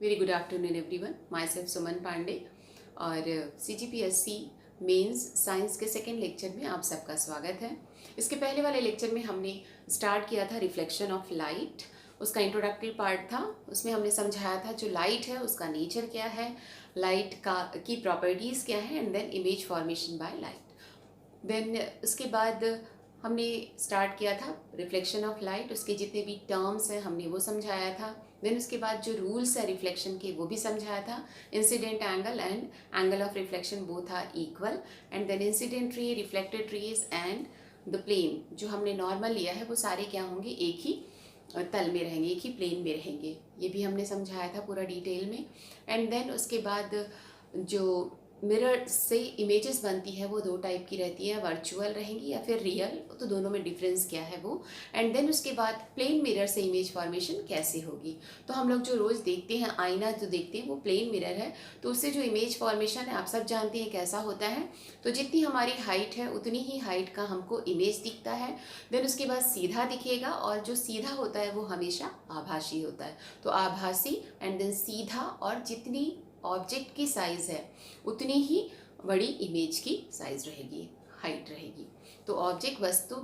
Very good afternoon everyone. Myself Suman Pandey और CGPSC mains science के second lecture में आप सबका स्वागत है। इसके पहले वाले लेक्चर में हमने स्टार्ट किया था रिफ्लेक्शन ऑफ लाइट। उसका इंट्रोडक्टरी पार्ट था, उसमें हमने समझाया था जो लाइट है उसका नेचर क्या है, लाइट की प्रॉपर्टीज़ क्या है, and then image formation by light. Then उसके बाद हमने स्टार्ट किया था रिफ्लेक्शन ऑफ लाइट, उसके जितने भी टर्म्स हैं हमने वो समझाया था। देन उसके बाद जो रूल्स है रिफ्लेक्शन के वो भी समझाया था। Incident angle and angle of reflection both are equal, and then incident ray, reflected rays and the plane जो हमने नॉर्मल लिया है वो सारे क्या होंगे, एक ही तल में रहेंगे, एक ही प्लेन में रहेंगे। ये भी हमने समझाया था पूरा डिटेल में। एंड देन उसके बाद जो मिरर से इमेजेस बनती है वो दो टाइप की रहती है, वर्चुअल रहेंगी या फिर रियल, तो दोनों में डिफरेंस क्या है वो। एंड देन उसके बाद प्लेन मिरर से इमेज फॉर्मेशन कैसे होगी। तो हम लोग जो रोज़ देखते हैं आईना जो देखते हैं वो प्लेन मिरर है, तो उससे जो इमेज फॉर्मेशन है आप सब जानते हैं कैसा होता है। तो जितनी हमारी हाइट है उतनी ही हाइट का हमको इमेज दिखता है। देन उसके बाद सीधा दिखेगा, और जो सीधा होता है वो हमेशा आभासी होता है। तो आभासी एंड देन सीधा, और जितनी ऑब्जेक्ट की साइज़ है उतनी ही बड़ी इमेज की साइज़ रहेगी, हाइट रहेगी। तो ऑब्जेक्ट वस्तु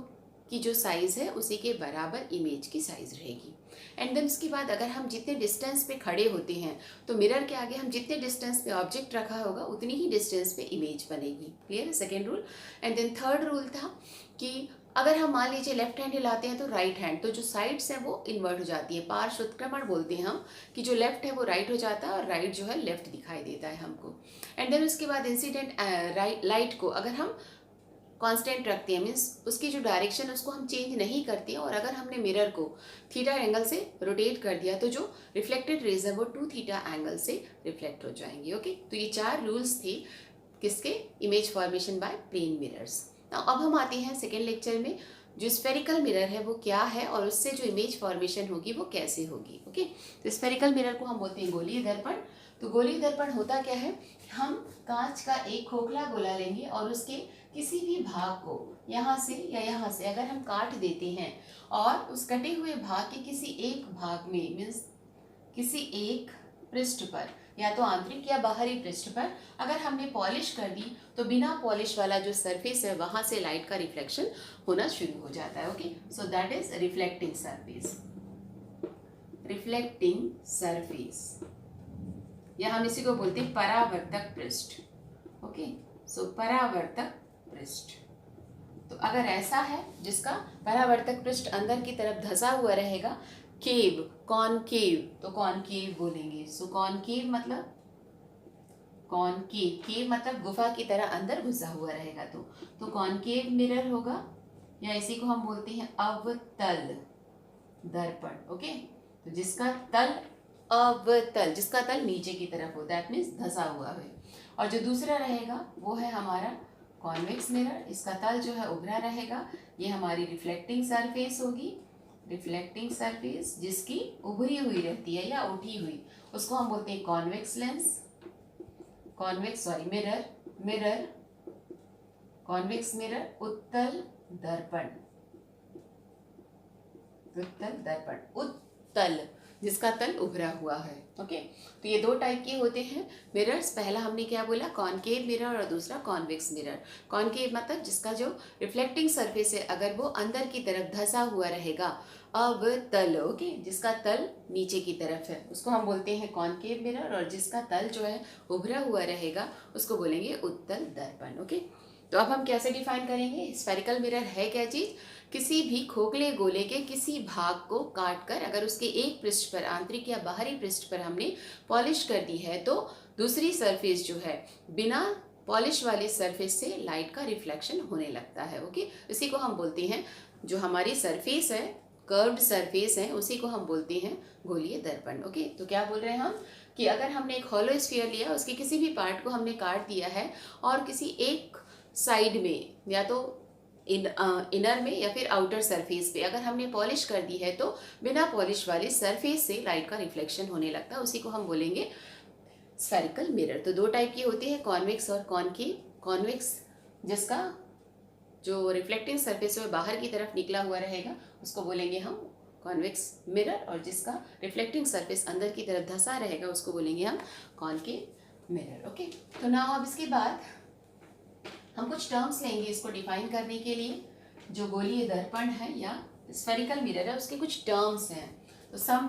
की जो साइज़ है उसी के बराबर इमेज की साइज़ रहेगी। एंड देन उसके बाद अगर हम जितने डिस्टेंस पे खड़े होते हैं तो मिरर के आगे हम जितने डिस्टेंस पे ऑब्जेक्ट रखा होगा उतनी ही डिस्टेंस पे इमेज बनेगी। क्लियर है, second rule. And then third rule था कि अगर हम मान लीजिए लेफ्ट हैंड हिलाते हैं तो राइट हैंड, तो जो साइड्स हैं वो इन्वर्ट हो जाती है, पार्श्व उत्क्रमण बोलते हैं हम, कि जो लेफ्ट है वो राइट हो जाता है और राइट जो है लेफ्ट दिखाई देता है हमको। एंड देन उसके बाद इंसिडेंट लाइट को अगर हम कांस्टेंट रखते हैं, मीन्स उसकी जो डायरेक्शन उसको हम चेंज नहीं करते हैं, और अगर हमने मिरर को थीटा एंगल से रोटेट कर दिया तो जो रिफ्लेक्टेड रेज है वो 2 थीटा एंगल से रिफ्लेक्ट हो जाएंगे। ओके, तो ये 4 रूल्स थे किसके, image formation by plane mirrors. अब हम आते हैं सेकेंड लेक्चर में, जो स्फेरिकल मिरर है वो क्या है और उससे जो इमेज फॉर्मेशन होगी वो कैसे होगी। ओके, तो स्फेरिकल मिरर को हम बोलते हैं गोलीय दर्पण। तो गोलीय दर्पण होता क्या है, हम कांच का एक खोखला गोला लेंगे और उसके किसी भी भाग को यहाँ से या यहाँ से अगर हम काट देते हैं, और उस कटे हुए भाग के किसी एक भाग में, मीन्स किसी एक पृष्ठ पर, या तो आंतरिक या बाहरी पृष्ठ पर अगर हमने पॉलिश कर दी तो बिना पॉलिश वाला जो सरफेस है वहां से लाइट का रिफ्लेक्शन होना शुरू हो जाता है। Okay, so that is reflecting surface. Reflecting surface, या हम इसी को बोलते हैं परावर्तक पृष्ठ। ओके, सो परावर्तक पृष्ठ। तो अगर ऐसा है जिसका परावर्तक पृष्ठ अंदर की तरफ धंसा हुआ रहेगा, केव, कॉनकेव, तो कॉनकेव बोलेंगे। सो कॉनकेव मतलब, कॉनकेव, केव मतलब गुफा की तरह अंदर घुसा हुआ रहेगा, तो कॉनकेव मिरर होगा, या इसी को हम बोलते हैं अवतल दर्पण। ओके, तो जिसका तल अवतल, जिसका तल नीचे की तरफ हो, दैट मीन्स धंसा हुआ है। और जो दूसरा रहेगा वो है हमारा कॉन्वेक्स मिरर, इसका तल जो है उभरा रहेगा। ये हमारी रिफ्लेक्टिंग सरफेस होगी, रिफ्लेक्टिंग सरफेस जिसकी उभरी हुई रहती है या उठी हुई, उसको हम बोलते हैं convex lens, convex mirror, mirror convex mirror, उत्तल दर्पण, उत्तल दर्पण, उत्तल जिसका तल उभरा हुआ है। ओके, तो ये 2 टाइप के होते हैं मिरर्स। पहला हमने क्या बोला, कॉनकेव मिरर, और दूसरा कॉन्वेक्स मिरर। कॉनकेव मतलब जिसका जो रिफ्लेक्टिंग सरफेस है अगर वो अंदर की तरफ धंसा हुआ रहेगा, अवतल, ओके, जिसका तल नीचे की तरफ है उसको हम बोलते हैं कॉनकेव मिरर, और जिसका तल जो है उभरा हुआ रहेगा उसको बोलेंगे उत्तल दर्पण। ओके, तो अब हम कैसे डिफाइन करेंगे स्फेरिकल मिरर है क्या चीज़, किसी भी खोखले गोले के किसी भाग को काटकर अगर उसके एक पृष्ठ पर, आंतरिक या बाहरी पृष्ठ पर हमने पॉलिश कर दी है तो दूसरी सरफेस जो है बिना पॉलिश वाली सरफेस से लाइट का रिफ्लेक्शन होने लगता है। ओके, इसी को हम बोलते हैं, जो हमारी सरफेस है, कर्व्ड सरफेस है, उसी को हम बोलते हैं गोलीय दर्पण। ओके, तो क्या बोल रहे हैं हम कि अगर हमने एक हॉलो स्फीयर लिया, उसके किसी भी पार्ट को हमने काट दिया है और किसी एक साइड में या तो इनर में या फिर आउटर सरफेस पे अगर हमने पॉलिश कर दी है तो बिना पॉलिश वाली सरफेस से लाइट का रिफ्लेक्शन होने लगता है, उसी को हम बोलेंगे स्फेरिकल मिरर। तो 2 टाइप की होती है, कॉन्वेक्स और कॉनकेव। कॉन्वेक्स जिसका जो रिफ्लेक्टिंग सरफेस है बाहर की तरफ निकला हुआ रहेगा उसको बोलेंगे हम कॉन्वेक्स मिरर, और जिसका रिफ्लेक्टिंग सरफेस अंदर की तरफ धंसा रहेगा उसको बोलेंगे हम कॉनकेव मिरर। ओके, तो नाउ अब इसके बाद हम कुछ टर्म्स लेंगे इसको डिफाइन करने के लिए। जो गोलीय दर्पण है या स्फेरिकल मिरर है उसके कुछ टर्म्स हैं। तो सम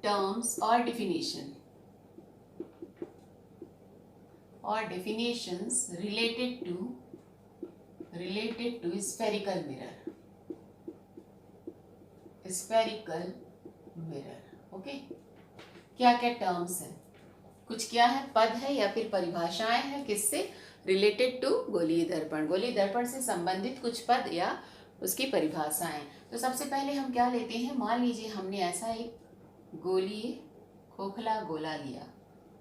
टर्म्स और definitions related to spherical mirror। Okay, क्या क्या टर्म्स हैं, कुछ क्या है, पद है या फिर परिभाषाएं हैं, किससे रिलेटेड टू गोलीय दर्पण, गोलीय दर्पण से संबंधित कुछ पद या उसकी परिभाषाएं। तो सबसे पहले हम क्या लेते हैं, मान लीजिए हमने ऐसा एक गोलीय खोखला गोला लिया।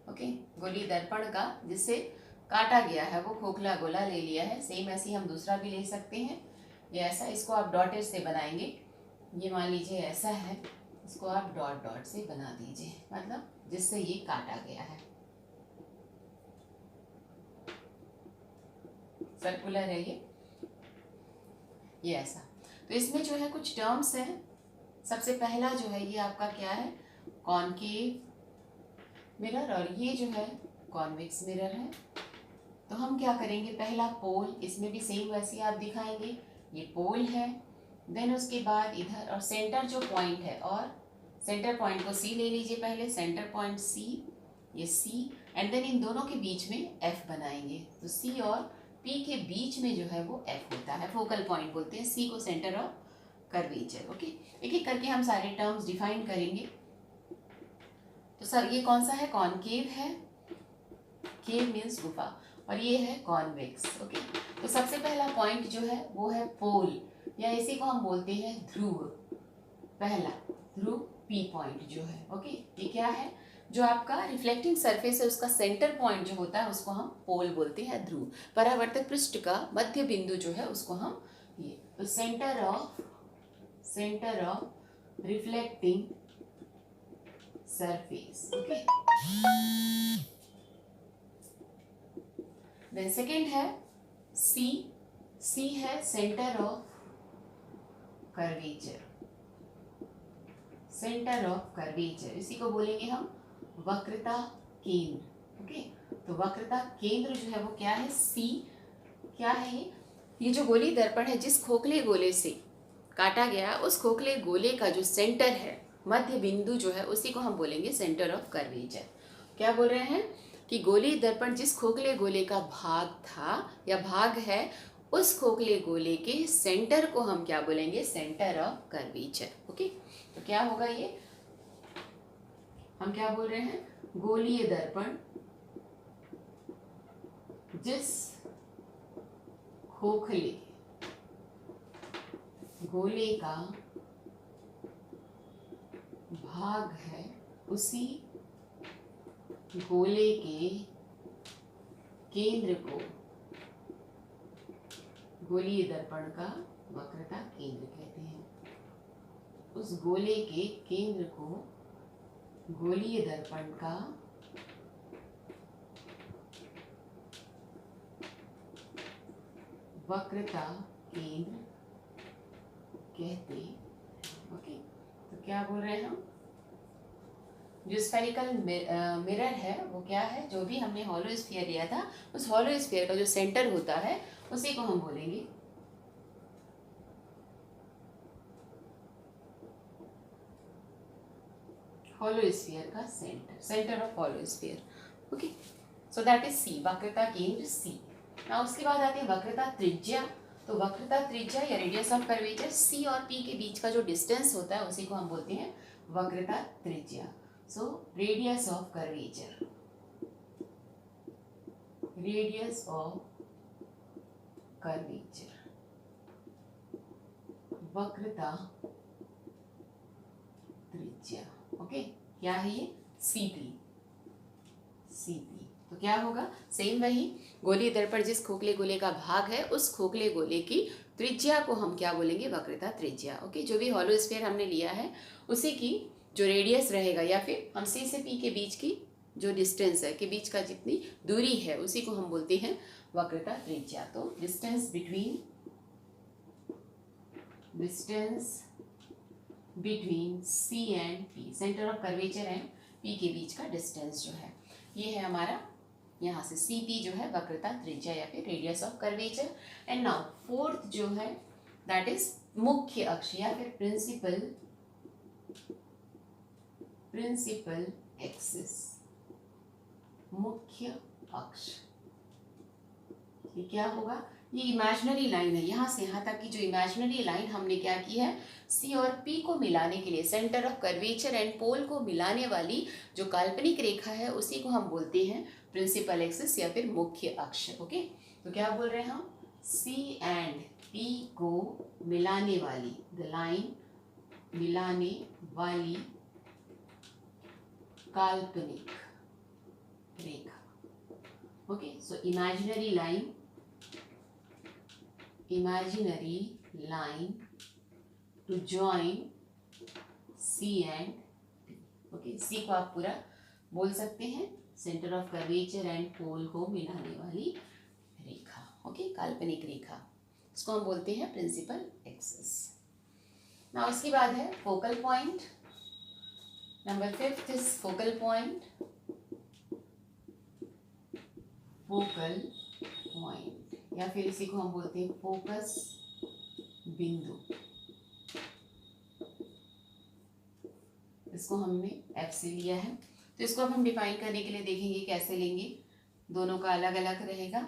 ओके, गोलीय दर्पण का जिससे काटा गया है वो खोखला गोला ले लिया है। सेम ऐसे ही हम दूसरा भी ले सकते हैं। ये ऐसा, इसको आप डॉटेड से बनाएंगे। ये मान लीजिए ऐसा है, इसको आप डॉट डॉट से बना दीजिए, मतलब जिससे ये काटा गया है, सर्कुलर है ये ऐसा। तो इसमें जो है कुछ टर्म्स हैं। सबसे पहला जो है ये आपका क्या है, कॉनकेव मिरर, और ये जो है कॉन्वेक्स मिरर है। तो हम क्या करेंगे, पहला पोल, इसमें भी सेम वैसे आप दिखाएंगे, ये पोल है। देन उसके बाद इधर और सेंटर जो पॉइंट है, और सेंटर पॉइंट को सी ले लीजिए पहले, सेंटर पॉइंट सी, ये सी, एंड देन इन दोनों के बीच में एफ बनाएंगे। तो सी और पी के बीच में जो है वो एफ होता है, फोकल पॉइंट बोलते हैं, सी को सेंटर ऑफ कर्वेचर। ओके, एक एक करके हम सारे टर्म्स डिफाइन करेंगे। तो सर ये कौन सा है, कॉनकेव है, केव मीन्स गुफा, और ये है कॉन्वेक्स। ओके, तो सबसे पहला पॉइंट जो है वो है पोल, या इसी को हम बोलते हैं ध्रुव। पहला ध्रुव पी पॉइंट जो है, ओके, ये क्या है, जो आपका रिफ्लेक्टिंग सरफेस है उसका सेंटर पॉइंट जो होता है उसको हम पोल बोलते हैं, ध्रुव। परावर्तक पृष्ठ का मध्य बिंदु जो है उसको हम ये, तो centre of reflecting surface. Okay, then second है सी है सेंटर ऑफ कर्वेचर, इसी को बोलेंगे हम वक्रता केंद्र। ओके, तो वक्रता केंद्र जो है वो क्या है, सी। क्या है ये जो गोलीय दर्पण है, जिस खोखले गोले से काटा गया उस खोखले गोले का जो सेंटर है, मध्य बिंदु जो है, उसी को हम बोलेंगे सेंटर ऑफ कर्वेचर। क्या बोल रहे हैं कि गोलीय दर्पण जिस खोखले गोले का भाग था या भाग है, उस खोखले गोले के सेंटर को हम क्या बोलेंगे, सेंटर ऑफ कर्वेचर। ओके, तो क्या होगा ये, हम क्या बोल रहे हैं, गोलीय दर्पण जिस खोखले गोले का भाग है, उसी गोले के केंद्र को गोलीय दर्पण का वक्रता केंद्र कहते हैं। उस गोले के केंद्र को गोलीय दर्पण का वक्रता केंद्र कहते हैं। ओके, तो क्या बोल रहे हैं हम, जो स्फेरिकल मिरर है वो क्या है, जो भी हमने हॉलो स्फीयर लिया था उस हॉलो स्फीयर का जो सेंटर होता है उसी को हम बोलेंगे हॉलो स्फीयर का centre of hollow sphere. Okay, so that is C, वक्रता केंद्र सी। ना उसके बाद आते हैं वक्रता त्रिज्या। तो वक्रता त्रिज्या या रेडियस ऑफ कर्वेचर, सी और पी के बीच का जो डिस्टेंस होता है उसी को हम बोलते हैं वक्रता त्रिज्या। सो रेडियस ऑफ कर्वेचर, वक्रता त्रिज्या। ओके, क्या है ये, सीपी। तो क्या होगा, सेम वही, गोलीय दर्पण जिस खोखले गोले का भाग है उस खोखले गोले की त्रिज्या को हम क्या बोलेंगे, वक्रता त्रिज्या। ओके, जो भी हॉलो स्फीयर हमने लिया है उसी की जो रेडियस रहेगा, या फिर हम सी से पी के बीच की जो डिस्टेंस है, के बीच का जितनी दूरी है उसी को हम बोलते हैं वक्रता त्रिज्या। तो distance between distance between C and P, centre of curvature and P के बीच का डिस्टेंस जो है ये है हमारा, यहाँ से सी पी जो है वक्रता त्रिज्या या फिर radius of curvature. And now fourth जो है दैट इज मुख्य अक्ष या फिर प्रिंसिपल एक्सिस, मुख्य अक्ष। ये क्या होगा, ये इमेजिनरी लाइन है, यहाँ से यहाँ तक की जो इमेजिनरी लाइन हमने क्या की है, सी और पी को मिलाने के लिए, centre of curvature and pole को मिलाने वाली जो काल्पनिक रेखा है उसी को हम बोलते हैं प्रिंसिपल एक्सिस या फिर मुख्य अक्ष। ओके, तो क्या बोल रहे हैं हम, सी एंड पी को मिलाने वाली, द लाइन मिलाने वाली काल्पनिक रेखा। Okay, so imaginary line to join C and P। Okay, C को आप पूरा बोल सकते हैं centre of curvature and pole को मिलाने वाली रेखा। ओके, काल्पनिक रेखा, इसको हम बोलते हैं प्रिंसिपल एक्सिस। नाउ इसके बाद है focal point. Number 5 is focal point. Focal point या फिर इसी को हम बोलते हैं फोकस बिंदु। इसको हमने F से लिया है, तो इसको अब हम डिफाइन करने के लिए देखेंगे कैसे लेंगे, दोनों का अलग अलग रहेगा।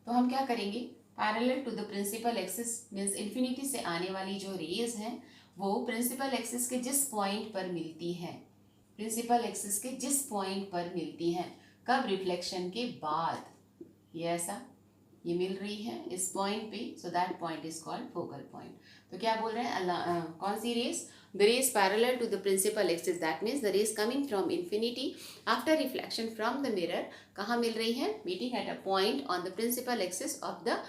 तो हम क्या करेंगे, parallel to the principal axis means infinity से आने वाली जो रेज हैं वो प्रिंसिपल एक्सिस के जिस पॉइंट पर मिलती हैं, प्रिंसिपल एक्सिस के जिस पॉइंट पर मिलती हैं, कब, रिफ्लेक्शन के बाद, ये ऐसा ये मिल रही है इस पॉइंट पे, so that point is called focal point. तो क्या बोल रहे हैं, कौन सी rays, the rays parallel to the principal axis, that means the rays coming from infinity after reflection from the mirror, कहाँ मिल रही है, meeting at a point on the principal axis of the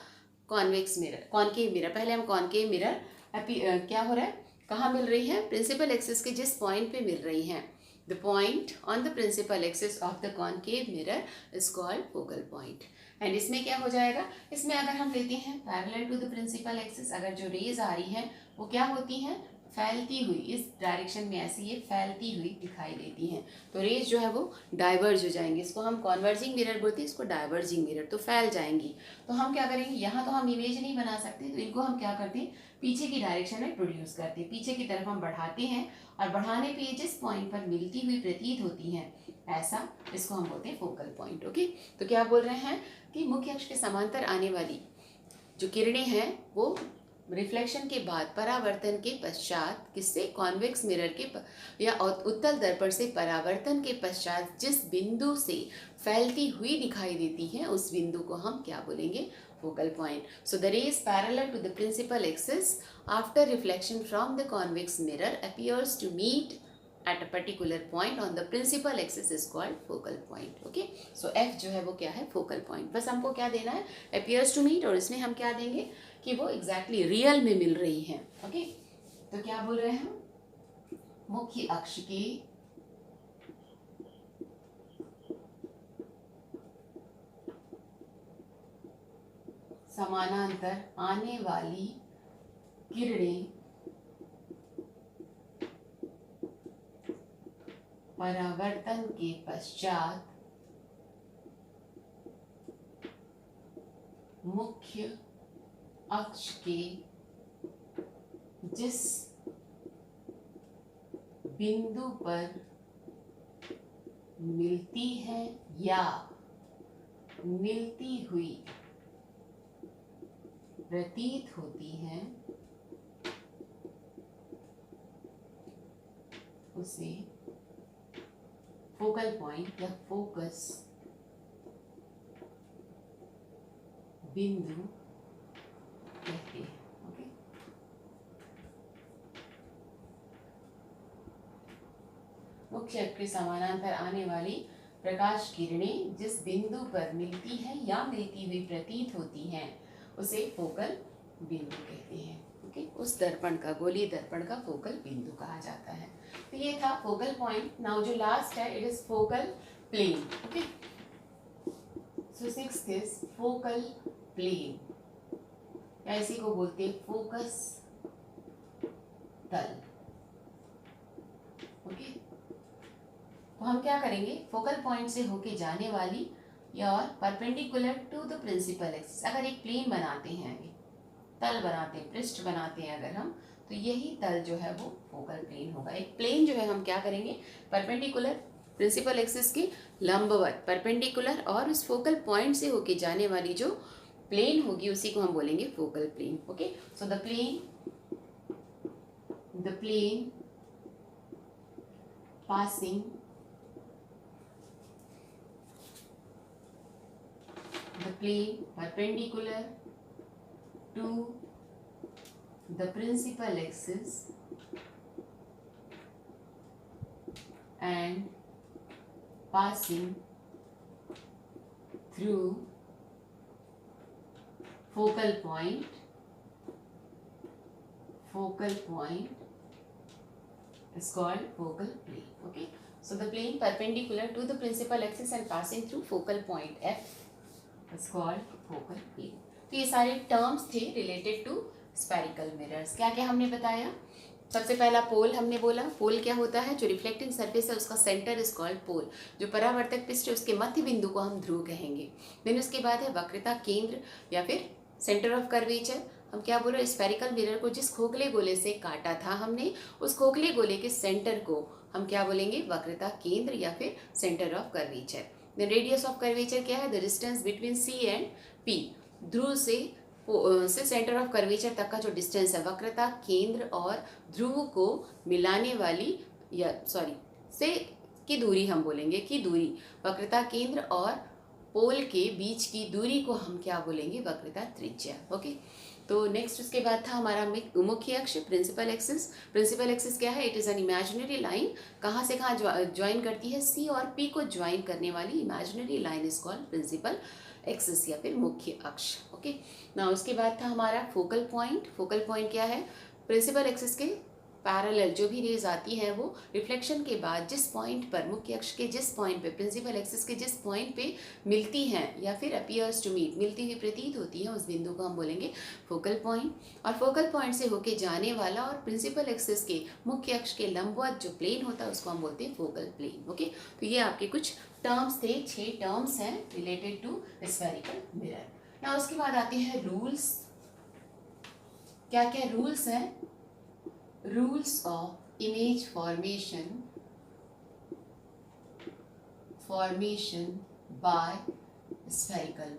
convex mirror, concave mirror. पहले हम concave mirror क्या हो रहा है, कहाँ मिल रही है, प्रिंसिपल एक्सिस के जिस पॉइंट पे मिल रही हैं, the point on the principal axis of the concave mirror is called focal point। And इसमें क्या हो जाएगा, इसमें अगर हम लेते हैं parallel to the principal axis, अगर जो रेज आ रही हैं वो क्या होती हैं, फैलती हुई, इस डायरेक्शन में ऐसे ये फैलती हुई दिखाई देती हैं, तो रेज जो है वो डाइवर्ज हो जाएंगे। इसको हम कॉन्वर्जिंग मिरर बोलते हैं, इसको डाइवर्जिंग मिरर, तो फैल जाएंगी। तो हम क्या करेंगे, यहाँ तो हम इमेज नहीं बना सकते, तो इनको हम क्या करते हैं, पीछे की डायरेक्शन में प्रोड्यूस करते हैं, पीछे की तरफ हम बढ़ाते हैं, और बढ़ाने पे जिस पॉइंट पर मिलती हुई प्रतीत होती हैं ऐसा, इसको हम बोलते हैं फोकल पॉइंट। ओके, तो क्या बोल रहे हैं कि मुख्य अक्ष के समांतर आने वाली जो किरणें हैं वो रिफ्लेक्शन के बाद, परावर्तन के पश्चात, किससे, कॉन्वेक्स मिरर के या उत्तल दर्पण से परावर्तन के पश्चात जिस बिंदु से फैलती हुई दिखाई देती है उस बिंदु को हम क्या बोलेंगे, focal point। So the rays parallel to the principal axis after reflection from the convex mirror appears to meet at a particular point on the principal axis is called focal point। Okay, so F जो है वो क्या है, focal point। बस हमको क्या देना है, appears to meet, और इसमें हम क्या देंगे कि वो exactly रियल में मिल रही हैं। Okay, तो क्या बोल रहे हैं, मुख्य अक्ष के समानांतर आने वाली किरणें परावर्तन के पश्चात मुख्य अक्ष के जिस बिंदु पर मिलती है या मिलती हुई प्रतीत होती हैं उसे फोकल पॉइंट या फोकस बिंदु कहते हैं। ओके, मुख्य अक्ष के समानांतर आने वाली प्रकाश किरणें जिस बिंदु पर मिलती है या मिलती हुई प्रतीत होती हैं उसे फोकल बिंदु कहते हैं। ओके, उस दर्पण का, गोलीय दर्पण का फोकल बिंदु कहा जाता है। तो ये था फोकल पॉइंट। नाउ जो लास्ट है it is focal plane. Okay, so 6th is focal plane. या इसी को बोलते हैं फोकस तल। ओके, तो हम क्या करेंगे, फोकल पॉइंट से होके जाने वाली या और perpendicular to the principal axis. अगर एक प्लेन बनाते हैं, आगे तल बनाते हैं, पृष्ठ बनाते हैं अगर हम, तो यही तल जो है वो फोकल प्लेन होगा। एक प्लेन जो है हम क्या करेंगे, परपेंडिकुलर प्रिंसिपल एक्सिस के लंबवत परपेंडिकुलर और उस फोकल पॉइंट से होके जाने वाली जो प्लेन होगी उसी को हम बोलेंगे focal plane. Okay, so the plane passing the plane perpendicular to the principal axis and passing through focal point is called focal plane. Okay, so the plane perpendicular to the principal axis and passing through focal point F is called focal plane. तो ये सारे terms थे related to spherical mirrors. क्या क्या हमने बताया, सबसे पहला पोल हमने बोला। पोल क्या होता है, जो रिफ्लेक्टिंग सरफेस है उसका सेंटर इज कॉल्ड पोल। जो परावर्तक पृष्ठ है उसके मध्य बिंदु को हम ध्रुव कहेंगे। देन उसके बाद है वक्रता केंद्र या फिर सेंटर ऑफ कर्वेचर। हम क्या बोल रहे हैं, स्फेरिकल मिरर को जिस खोखले गोले से काटा था हमने, उस खोखले गोले के सेंटर को हम क्या बोलेंगे, वक्रता केंद्र या फिर centre of curvature. Then radius of curvature क्या है, the distance between C and P. ध्रुव से सेंटर ऑफ कर्वेचर तक का जो डिस्टेंस है, वक्रता केंद्र और ध्रुव को मिलाने वाली या से की दूरी हम बोलेंगे, की दूरी, वक्रता केंद्र और पोल के बीच की दूरी को हम क्या बोलेंगे, वक्रता त्रिज्या। ओके, तो नेक्स्ट उसके बाद था हमारा मुख्य अक्ष प्रिंसिपल एक्सिस। प्रिंसिपल एक्सिस क्या है, it is an imaginary line. कहाँ से कहाँ ज्वाइन करती है, सी और पी को ज्वाइन करने वाली imaginary line is called principal axis या फिर मुख्य अक्ष। ओके, ना उसके बाद था हमारा फोकल पॉइंट। फोकल पॉइंट क्या है, प्रिंसिपल एक्सिस के पैरेलल जो भी रेज आती है वो रिफ्लेक्शन के बाद जिस पॉइंट पर, मुख्य अक्ष के जिस पॉइंट पे, प्रिंसिपल एक्सिस के जिस पॉइंट पे मिलती हैं या फिर अपीयर्स टू मीट, मिलती हुई प्रतीत होती है, उस बिंदु को हम बोलेंगे फोकल पॉइंट। और फोकल पॉइंट से होके जाने वाला और प्रिंसिपल एक्सिस के मुख्य अक्ष के लंबवत जो प्लेन होता है उसको हम बोलते हैं फोकल प्लेन। ओके, तो ये आपके कुछ टर्म्स थे, 6 टर्म्स हैं रिलेटेड टू स्फेरिकल मिरर। ना उसके बाद आते हैं रूल्स। क्या क्या रूल्स हैं, rules of image formation by spherical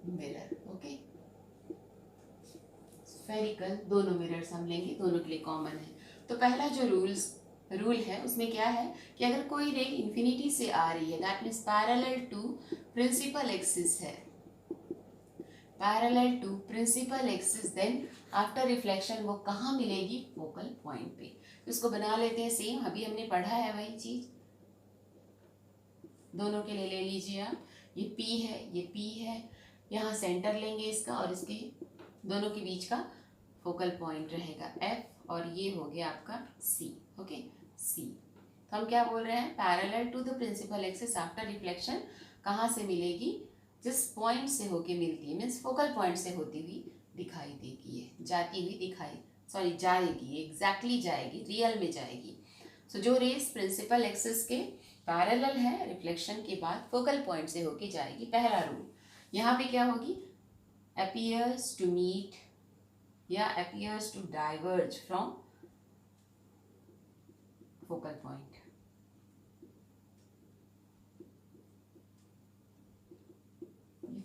mirror। Okay, spherical दोनों मिरर्स हम लेंगे, दोनों के लिए कॉमन है। तो पहला जो रूल है उसमें क्या है कि अगर कोई रे इन्फिनिटी से आ रही है, that means parallel to principal axis है, parallel to principal axis, then after reflection वो कहाँ मिलेगी, फोकल पॉइंट पे। तो इसको बना लेते हैं सेम, अभी हमने पढ़ा है वही चीज, दोनों के लिए ले लीजिए आप। ये P है, ये P है, यहाँ सेंटर लेंगे इसका और इसके दोनों के बीच का फोकल पॉइंट रहेगा F और ये हो गया आपका C। Okay, C। तो हम क्या बोल रहे हैं, parallel to the principal axis after reflection कहाँ से मिलेगी, जिस पॉइंट से होके मिलती है, मीन्स फोकल पॉइंट से होती हुई दिखाई देगी, है जाती हुई जाएगी, एग्जैक्टली जाएगी, रियल में जाएगी। सो जो रेस प्रिंसिपल एक्सिस के पैरेलल है, रिफ्लेक्शन के बाद फोकल पॉइंट से होके जाएगी। पहला रूल यहाँ पे क्या होगी, अपीयर्स टू मीट या appears to diverge from focal point.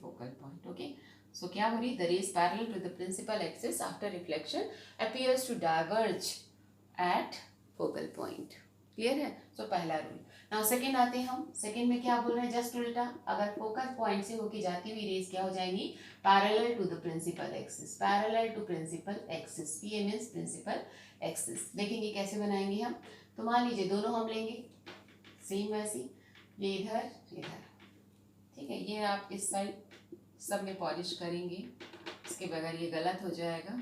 Focal point. Okay, so क्या हो रही, the rays parallel to the principal axis after reflection appears to diverge at focal point. Clear है, सो पहला रूल। नाउ सेकंड आते हैं हम, second में क्या बोल रहे हैं, जस्ट उल्टा, अगर फोकस पॉइंट से होके जाती हुई रेस क्या हो जाएंगी, parallel to the principal axis, parallel to principal axis, P means principal axis. देखेंगे कैसे बनाएंगे हम। तो मान लीजिए दोनों हम लेंगे सेम वैसी, ये इधर इधर, ठीक है, ये आप इस साइड सब में पॉलिश करेंगे, इसके बगैर ये गलत हो जाएगा।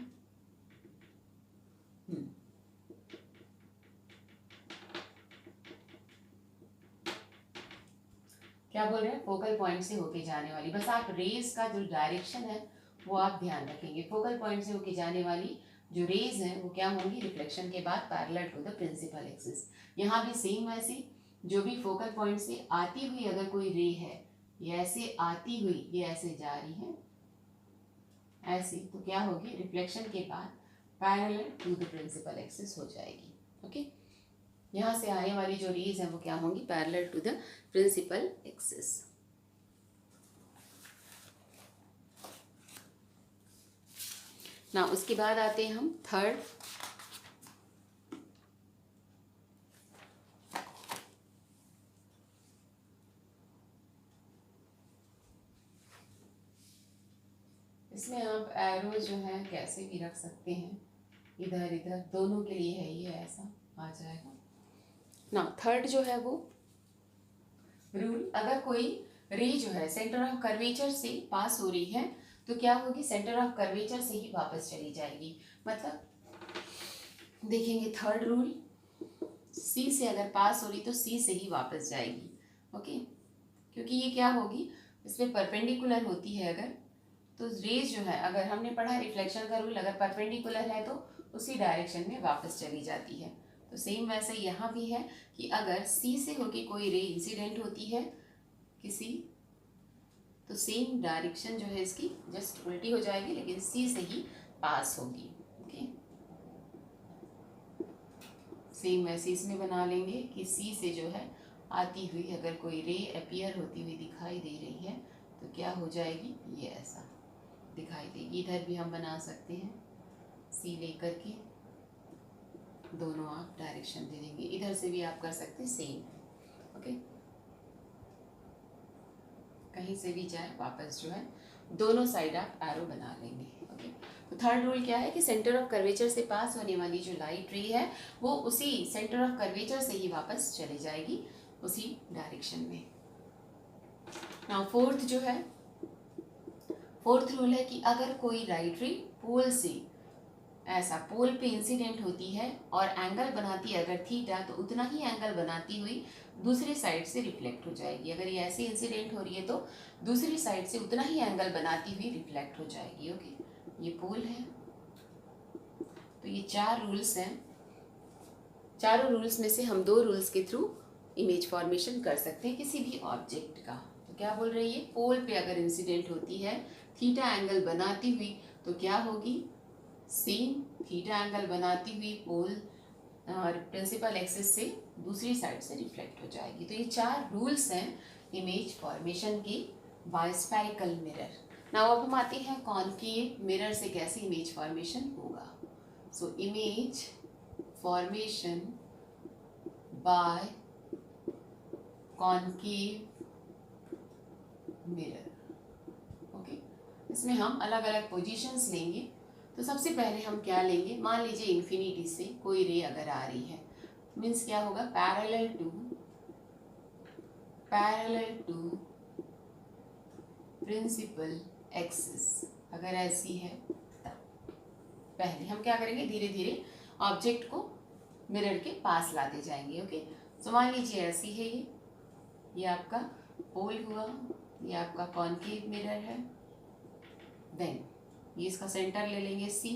क्या बोल रहे हैं, फोकल पॉइंट से होके जाने वाली, बस आप रेज का जो डायरेक्शन है वो आप ध्यान रखेंगे। फोकल पॉइंट से होके जाने वाली जो रेज हैं वो क्या होंगी, रिफ्लेक्शन के बाद parallel to the principal axis. यहाँ भी सेम वैसे जो भी फोकल पॉइंट से आती हुई अगर कोई रे है, ये ऐसे आती हुई, ये ऐसे जा रही है ऐसे, तो क्या होगी, रिफ्लेक्शन के बाद parallel to the principal axis हो जाएगी। ओके, यहाँ से आने वाली जो रेज है वो क्या होंगी, parallel to the principal axis. ना उसके बाद आते हैं हम थर्ड, इसमें आप एरो जो है कैसे भी रख सकते हैं, इधर इधर दोनों के लिए है, ये ऐसा आ जाएगा ना। थर्ड जो है वो रूल, अगर कोई रे जो है सेंटर ऑफ कर्वेचर से पास हो रही है तो क्या होगी, सेंटर ऑफ कर्वेचर से ही वापस चली जाएगी। मतलब देखेंगे थर्ड रूल, सी से अगर पास हो रही तो सी से ही वापस जाएगी। ओके, क्योंकि ये क्या होगी, इसमें परपेंडिकुलर होती है अगर, तो रेज जो है, अगर हमने पढ़ा रिफ्लेक्शन का रूल, अगर परपेंडिकुलर है तो उसी डायरेक्शन में वापस चली जाती है। तो सेम वैसे यहाँ भी है कि अगर सी से होके कोई रे इंसिडेंट होती है किसी, तो सेम डायरेक्शन जो है इसकी जस्ट उल्टी हो जाएगी, लेकिन सी से ही पास होगी। ओके, सेम वैसे इसमें बना लेंगे कि सी से जो है आती हुई अगर कोई रे अपीयर होती हुई दिखाई दे रही है तो क्या हो जाएगी, ये ऐसा दिखाई देगी। इधर भी हम बना सकते हैं, सी लेकर के दोनों आप डायरेक्शन दे देंगे, इधर से भी आप कर सकते हैं सेम। ओके, कहीं से भी जाए वापस जो है दोनों साइड आप एरो बना लेंगे। ओके, तो थर्ड रूल क्या है कि सेंटर ऑफ कर्वेचर से पास होने वाली जो लाइट रे है वो उसी सेंटर ऑफ कर्वेचर से ही वापस चली जाएगी, उसी डायरेक्शन में। नाउ फोर्थ जो है, फोर्थ रूल है कि अगर कोई राइट रे पोल से ऐसा पोल पे इंसिडेंट होती है और एंगल बनाती है अगर थीटा, तो उतना ही एंगल बनाती हुई दूसरी साइड से रिफ्लेक्ट हो जाएगी। अगर ये ऐसे इंसिडेंट हो रही है तो दूसरी साइड से उतना ही एंगल बनाती हुई रिफ्लेक्ट हो जाएगी। ओके, ये पोल है। तो ये 4 रूल्स हैं, चारों रूल्स में से हम 2 रूल्स के थ्रू इमेज फॉर्मेशन कर सकते हैं किसी भी ऑब्जेक्ट का। तो क्या बोल रही है, पोल पे अगर इंसिडेंट होती है थीटा एंगल बनाती हुई तो क्या होगी, सेम थीटा एंगल बनाती हुई पोल और प्रिंसिपल एक्सिस से दूसरी साइड से रिफ्लेक्ट हो जाएगी। तो ये 4 रूल्स हैं इमेज फॉर्मेशन के बायस्फेरिकल मिरर। नाउ अब हम आते हैं कॉनकेव मिरर से कैसे इमेज फॉर्मेशन होगा। So image formation bye concave mirror. Okay, इसमें हम अलग अलग पोजीशंस लेंगे। तो सबसे पहले हम क्या लेंगे, मान लीजिए इन्फिनिटी से कोई रे अगर आ रही है, मीन्स क्या होगा, पैरेलल टू प्रिंसिपल एक्सिस अगर ऐसी है तब पहले हम क्या करेंगे, धीरे धीरे ऑब्जेक्ट को मिरर के पास लाते जाएंगे। ओके, तो मान लीजिए ऐसी है ये आपका पोल हुआ, ये आपका कॉनकेव मिरर है। देन ये इसका सेंटर ले लेंगे C,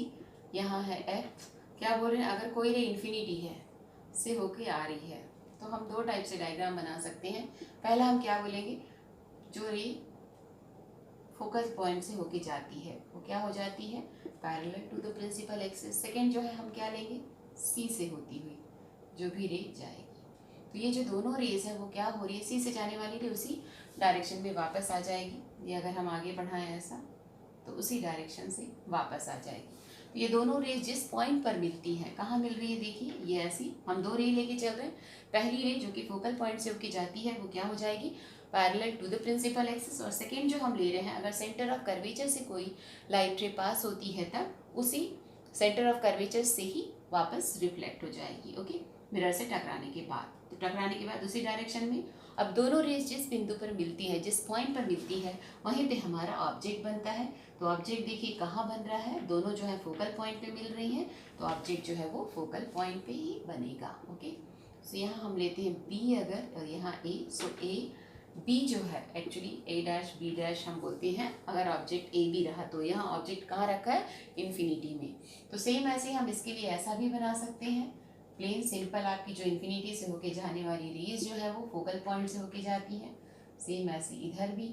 यहाँ है F। क्या बोल रहे हैं, अगर कोई रे इन्फिनिटी है से होके आ रही है तो हम 2 टाइप से डायग्राम बना सकते हैं। पहला हम क्या बोलेंगे, जो रे फोकस पॉइंट से होके जाती है वो क्या हो जाती है, parallel to the principal axis. Second जो है हम क्या लेंगे, C से होती हुई जो भी रे जाएगी। तो ये जो दोनों रेज है वो क्या हो रही है, C से जाने वाली रे उसी डायरेक्शन में वापस आ जाएगी। ये अगर हम आगे बढ़ाएं ऐसा तो उसी डायरेक्शन से वापस आ जाएगी। तो ये दोनों रेज जिस पॉइंट पर मिलती हैं, कहाँ मिल रही है, देखिए ये ऐसी हम 2 रे लेके चल रहे हैं। पहली रे जो कि फोकल पॉइंट से होके जाती है वो क्या हो जाएगी, parallel to the principal axis. और सेकेंड जो हम ले रहे हैं, अगर सेंटर ऑफ कर्वेचर से कोई लाइट रे पास होती है तब उसी सेंटर ऑफ कर्वेचर से ही वापस रिफ्लेक्ट हो जाएगी। ओके, मिरर से टकराने के बाद, तो टकराने के बाद उसी डायरेक्शन में। अब दोनों रेज जिस बिंदु पर मिलती है, जिस पॉइंट पर मिलती है, वहीं पे हमारा ऑब्जेक्ट बनता है। तो ऑब्जेक्ट देखिए कहाँ बन रहा है, दोनों जो है फोकल पॉइंट पे मिल रही हैं, तो ऑब्जेक्ट जो है वो फोकल पॉइंट पे ही बनेगा। ओके, सो यहाँ हम लेते हैं B अगर और यहाँ A। सो A बी जो है एक्चुअली ए डैश बी डैश हम बोलते हैं अगर ऑब्जेक्ट ए बी रहा तो। यहाँ ऑब्जेक्ट कहाँ रखा है, इन्फिनिटी में। तो सेम ऐसे हम इसके लिए ऐसा भी बना सकते हैं, प्लेन सिंपल आपकी जो इन्फिनिटी से होके जाने वाली रेज जो है वो फोकल पॉइंट से होके जाती है। सेम ऐसे इधर भी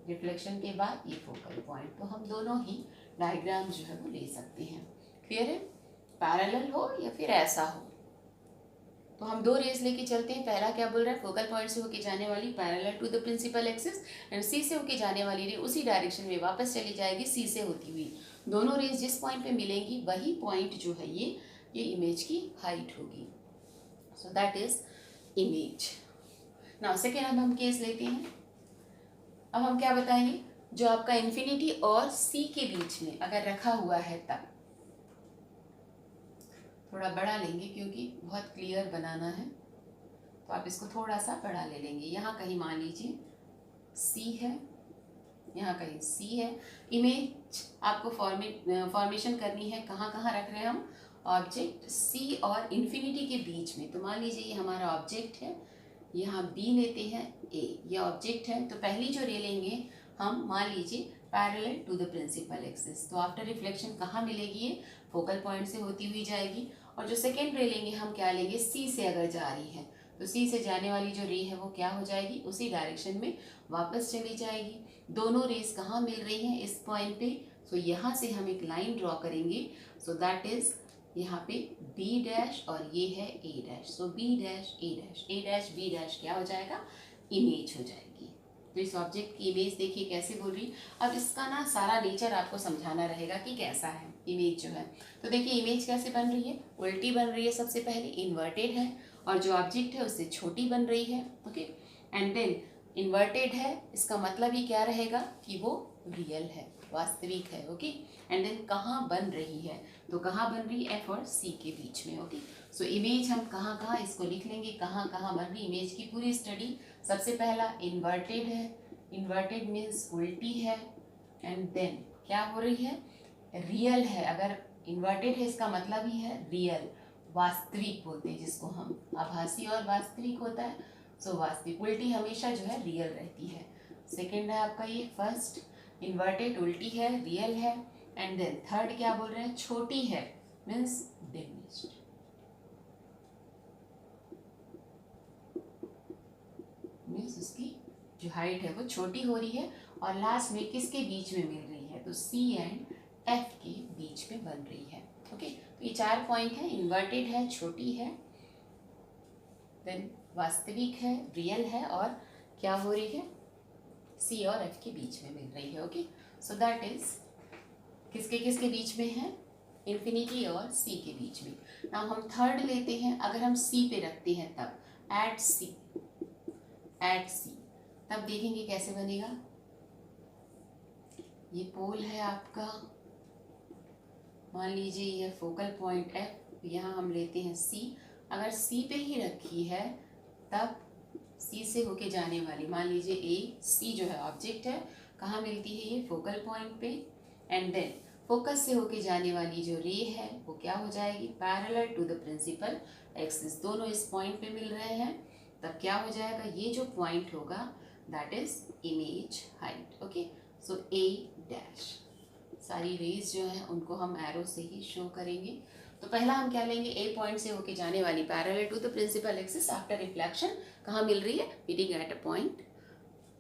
रिफ्लेक्शन के बाद ये फोकल पॉइंट। तो हम दोनों ही डायग्राम जो है वो ले सकते हैं। क्लियर है, पैरेलल हो या फिर ऐसा हो। तो हम दो रेज लेके चलते हैं। पहला क्या बोल रहा है, फोकल पॉइंट से होके जाने वाली parallel to the principal axis, and C से होके जाने वाली रे उसी डायरेक्शन में वापस चली जाएगी सी से होती हुई। दोनों रेज जिस पॉइंट पे मिलेंगी वही पॉइंट जो है ये इमेज की हाइट होगी। सो that is image. Now second अब हम केस लेते हैं। अब हम क्या बताएंगे, जो आपका इन्फिनिटी और सी के बीच में अगर रखा हुआ है तब। थोड़ा बड़ा लेंगे क्योंकि बहुत क्लियर बनाना है, तो आप इसको थोड़ा सा बड़ा ले लेंगे। यहाँ कहीं मान लीजिए सी है, यहाँ कहीं सी है। इमेज आपको फॉर्मेशन करनी है, कहाँ कहाँ रख रहे हैं हम, ऑब्जेक्ट सी और इन्फिनिटी के बीच में। तो मान लीजिए ये हमारा ऑब्जेक्ट है, यहाँ बी लेते हैं, ए ये ऑब्जेक्ट है। तो पहली जो रे लेंगे हम, मान लीजिए parallel to the principal axis. तो आफ्टर रिफ्लेक्शन कहाँ मिलेगी, ये फोकल पॉइंट से होती हुई जाएगी। और जो सेकेंड रे लेंगे हम क्या लेंगे, सी से अगर जा रही है तो सी से जाने वाली जो रे है वो क्या हो जाएगी, उसी डायरेक्शन में वापस चली जाएगी। दोनों रेस कहाँ मिल रही हैं, इस पॉइंट पे। सो यहाँ से हम एक लाइन ड्रॉ करेंगे। सो दैट इज यहाँ पे बी डैश और ये है ए डैश। सो बी डैश ए डैश, ए डैश बी डैश क्या हो जाएगा, इमेज हो जाएगी। तो इस ऑब्जेक्ट की इमेज देखिए कैसे बोल रही। अब इसका ना सारा नेचर आपको समझाना रहेगा कि कैसा है इमेज जो है। तो देखिए इमेज कैसे बन रही है, उल्टी बन रही है, सबसे पहले इन्वर्टेड है, और जो ऑब्जेक्ट है उससे छोटी बन रही है। ओके, एंड देन इन्वर्टेड है, इसका मतलब ही क्या रहेगा कि वो रियल है, वास्तविक है। ओके, एंड देन कहाँ बन रही है, तो कहाँ बन रही है, एफ और सी के बीच में। ओके, सो इमेज हम कहाँ कहाँ इसको लिख लेंगे, कहाँ कहाँ बन रही इमेज की पूरी स्टडी। सबसे पहला इन्वर्टेड है, इन्वर्टेड मीन्स उल्टी है, एंड देन क्या हो रही है, रियल है। अगर इन्वर्टेड है इसका मतलब ही है रियल, वास्तविक बोलते हैं जिसको हम, आभासी और वास्तविक होता है। सो वास्तविक, उल्टी हमेशा जो है रियल रहती है। सेकेंड है आपका ये, फर्स्ट इन्वर्टेड उल्टी है, रियल है, एंड देन थर्ड क्या बोल रहे हैं, छोटी है मीन्स डिमिनिश्ड, मीन्स उसकी जो हाइट है वो छोटी हो रही है। और लास्ट में किसके बीच में मिल रही है, तो सी एंड एफ के बीच में बन रही है। ओके, तो ये चार पॉइंट है, इन्वर्टेड है, छोटी है, देन वास्तविक है, रियल है, और क्या हो रही है, सी और एफ के बीच में मिल रही है। ओके, सो दैट इज किसके किसके बीच में है, इन्फिनिटी और सी के बीच में। नाउ हम थर्ड लेते हैं, अगर हम सी पे रखते हैं तब, एट सी, एट सी, तब देखेंगे कैसे बनेगा। ये पोल है आपका, मान लीजिए ये फोकल पॉइंट एफ, यहाँ हम लेते हैं सी। अगर सी पे ही रखी है तब सी से होके जाने वाली, मान लीजिए ए सी जो है ऑब्जेक्ट है, कहाँ मिलती है, ये फोकल पॉइंट पे, एंड देन फोकस से होके जाने वाली जो रे है वो क्या हो जाएगी, parallel to the principal axis. दोनों इस पॉइंट पे मिल रहे हैं, तब क्या हो जाएगा, ये जो पॉइंट होगा that is image height. Okay, so A dash, सारी रेज जो है उनको हम एरो से ही शो करेंगे। तो पहला हम क्या लेंगे, ए पॉइंट से होके जाने वाली parallel to the principal axis after reflection, कहाँ मिल रही है, meeting at a point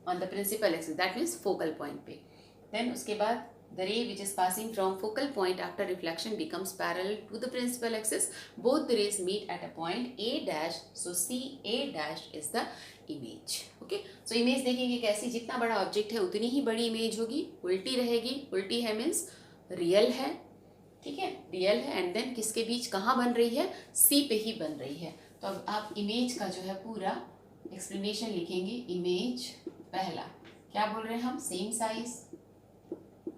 on the principal axis, that means focal point पे। देन उसके बाद the ray which is passing from focal point after reflection becomes parallel to the principal axis. Both the rays meet at a point A dash, so C A dash is the image. Okay, so image देखेंगे कैसी, जितना बड़ा object है उतनी ही बड़ी image होगी, उल्टी रहेगी, उल्टी है मीन्स रियल है, ठीक है, रियल है, एंड देन किसके बीच कहाँ बन रही है, सी पे ही बन रही है। तो अब आप इमेज का जो है पूरा एक्सप्लेनेशन लिखेंगे। इमेज पहला क्या बोल रहे हैं हम, सेम साइज,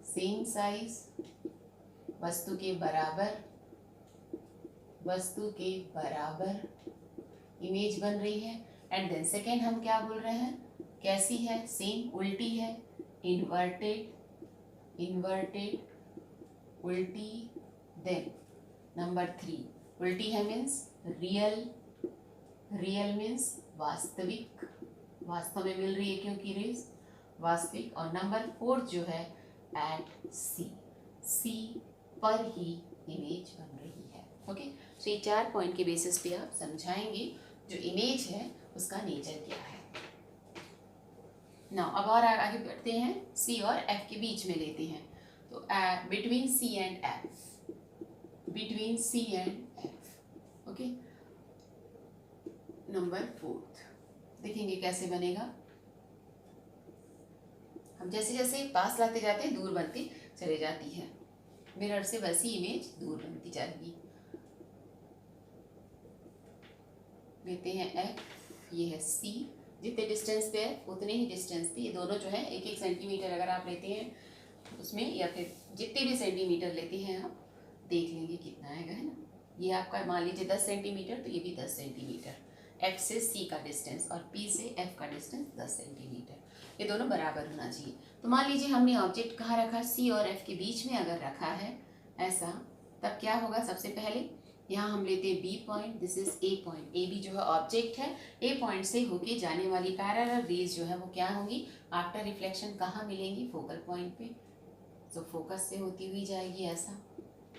सेम साइज, वस्तु के बराबर, वस्तु के बराबर इमेज बन रही है। एंड देन सेकेंड हम क्या बोल रहे हैं, कैसी है, सेम, उल्टी है, इन्वर्टेड, इन्वर्टेड उल्टी। देन नंबर 3 उल्टी है मीन्स रियल, रियल मीन्स वास्तविक, वास्तव में मिल रही है क्योंकि रेज वास्तविक। और नंबर 4 जो है एट सी पर ही इमेज बन रही है। ओके, तो ये 4 पॉइंट के बेसिस पे आप समझाएंगे जो इमेज है उसका नेचर क्या है। नाउ अब और आगे बढ़ते हैं, सी और एफ के बीच में लेते हैं। तो between C and F, between C and F. Okay, number 4 देखेंगे कैसे बनेगा। हम जैसे जैसे पास लाते जाते हैं दूर बनती चले जाती है, मिरर से वैसी इमेज दूर बनती जाएगी। लेते हैं एफ, ये है सी, जितने डिस्टेंस पे है उतने ही डिस्टेंस पे ये दोनों जो है 1-1 सेंटीमीटर अगर आप लेते हैं उसमें, या फिर जितने भी सेंटीमीटर लेते हैं आप देख लेंगे कितना आएगा, है ना। ये आपका मान लीजिए 10 सेंटीमीटर, तो ये भी 10 सेंटीमीटर। एफ से सी का डिस्टेंस और पी से एफ का डिस्टेंस 10 सेंटीमीटर, ये दोनों बराबर होना चाहिए। तो मान लीजिए हमने ऑब्जेक्ट कहाँ रखा, सी और एफ के बीच में अगर रखा है ऐसा, तब क्या होगा, सबसे पहले यहाँ हम लेते हैं B point, this is A point. A B जो है ऑब्जेक्ट है, ए पॉइंट से होके जाने वाली पैरेलल रेज जो है वो क्या होंगी, आफ्टर रिफ्लेक्शन कहाँ मिलेंगी, फोकल पॉइंट पे। तो फोकस से होती हुई जाएगी ऐसा,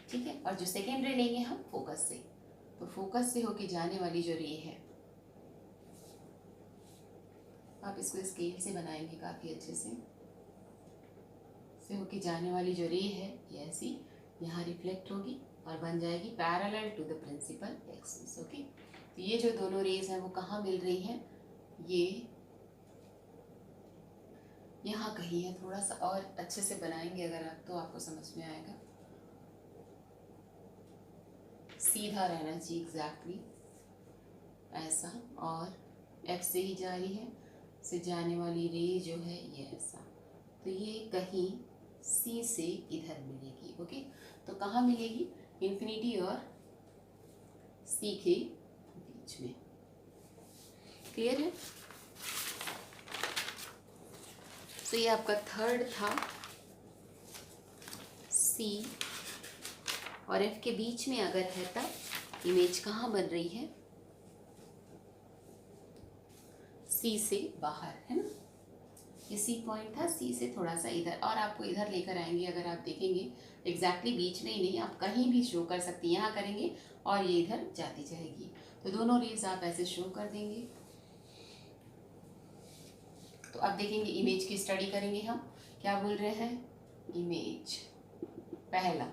ठीक है। और जो सेकेंड रे लेंगे हम फोकस से, तो फोकस से होके जाने वाली जो रे है, आप इसको स्केल से बनाएंगे काफ़ी अच्छे से होके जाने वाली जो रे है ये ऐसी यहाँ रिफ्लेक्ट होगी और बन जाएगी parallel to the principal axis. Okay, तो ये जो दोनों रेज हैं वो कहाँ मिल रही हैं, ये यहाँ कहीं है। थोड़ा सा और अच्छे से बनाएंगे अगर आप तो आपको समझ में आएगा। सीधा रहना चाहिए एग्जैक्टली ऐसा, और एफ से ही जा रही है, से जाने वाली रे जो है ये ऐसा, तो ये कहीं सी से इधर मिलेगी। ओके, तो कहाँ मिलेगी, इन्फिनिटी और सी के बीच में। क्लियर है। तो ये आपका थर्ड था, सी और एफ के बीच में अगर है तब इमेज कहाँ बन रही है, सी से बाहर, है ना। ये सी पॉइंट था, सी से थोड़ा सा इधर, और आपको इधर लेकर आएंगे। अगर आप देखेंगे एग्जैक्टली बीच में ही नहीं, आप कहीं भी शो कर सकते हैं। यहाँ करेंगे और ये इधर जाती जाएगी, तो दोनों रेज आप ऐसे शो कर देंगे। तो अब देखेंगे इमेज की स्टडी करेंगे हम। क्या बोल रहे हैं, इमेज पहला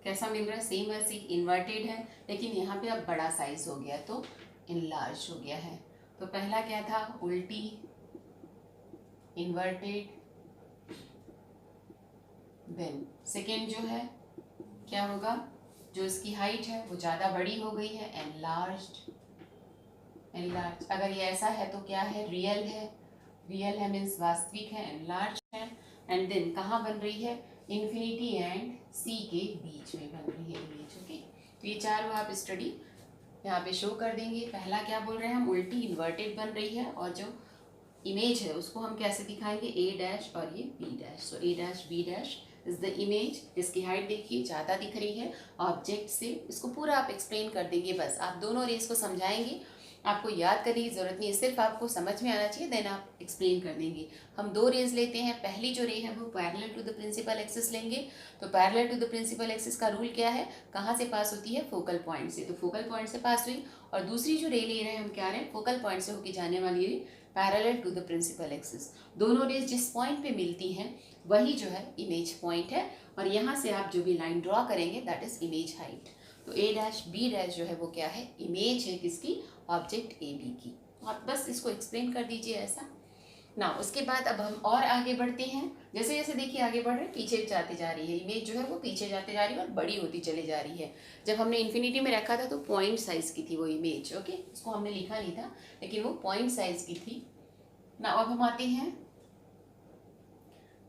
कैसा मिल रहा है, सेम वैसे इन्वर्टेड है, लेकिन यहाँ पे अब बड़ा साइज हो गया तो इनलार्ज हो गया है। तो पहला क्या था, उल्टी इन्वर्टेड। देन सेकेंड जो है क्या होगा, जो इसकी हाइट है वो ज़्यादा बड़ी हो गई है, एनलार्ज्ड। एनलार्ज अगर ये ऐसा है तो क्या है, रियल है। रियल है मीन्स वास्तविक है, एनलार्ज है। एंड देन कहाँ बन रही है, इन्फिनिटी एंड सी के बीच में बन रही है इमेज। ओके, तो ये चारों आप स्टडी यहाँ पे शो कर देंगे। पहला क्या बोल रहे हैं हम, उल्टी इन्वर्टेड बन रही है, और जो इमेज है उसको हम कैसे दिखाएंगे, ए डैश और ये B dash. So A dash B dash is the image. इसकी हाइट देखिए ज़्यादा दिख रही है ऑब्जेक्ट से। इसको पूरा आप एक्सप्लेन कर देंगे, बस आप दोनों रेस को समझाएंगे, आपको याद करने की ज़रूरत नहीं है, सिर्फ आपको समझ में आना चाहिए, देन आप एक्सप्लेन कर देंगे। हम दो रेज लेते हैं, पहली जो रे है वो parallel to the principal axis लेंगे। तो parallel to the principal axis का रूल क्या है, कहाँ से पास होती है, फोकल पॉइंट से, तो फोकल पॉइंट से पास हुई। और दूसरी जो रे ले रहे हैं हम, क्या रहे हैं, फोकल पॉइंट से होकर जाने वाली ray parallel to the principal axis. दोनों रेज जिस पॉइंट पे मिलती हैं वही जो है इमेज पॉइंट है, और यहाँ से आप जो भी लाइन ड्रॉ करेंगे दैट इज इमेज हाइट। तो ए डैश बी डैश जो है वो क्या है, इमेज है किसकी, ऑब्जेक्ट ए बी की। आप बस इसको एक्सप्लेन कर दीजिए ऐसा ना। उसके बाद अब हम और आगे बढ़ते हैं। जैसे जैसे देखिए आगे बढ़ रहे हैं, पीछे जाती जा रही है इमेज जो है वो, पीछे जाते जा रही है और बड़ी होती चली जा रही है। जब हमने इन्फिनिटी में रखा था तो पॉइंट साइज की थी वो इमेज। ओके, उसको हमने लिखा नहीं था, लेकिन वो पॉइंट साइज की थी ना। अब हम आते हैं,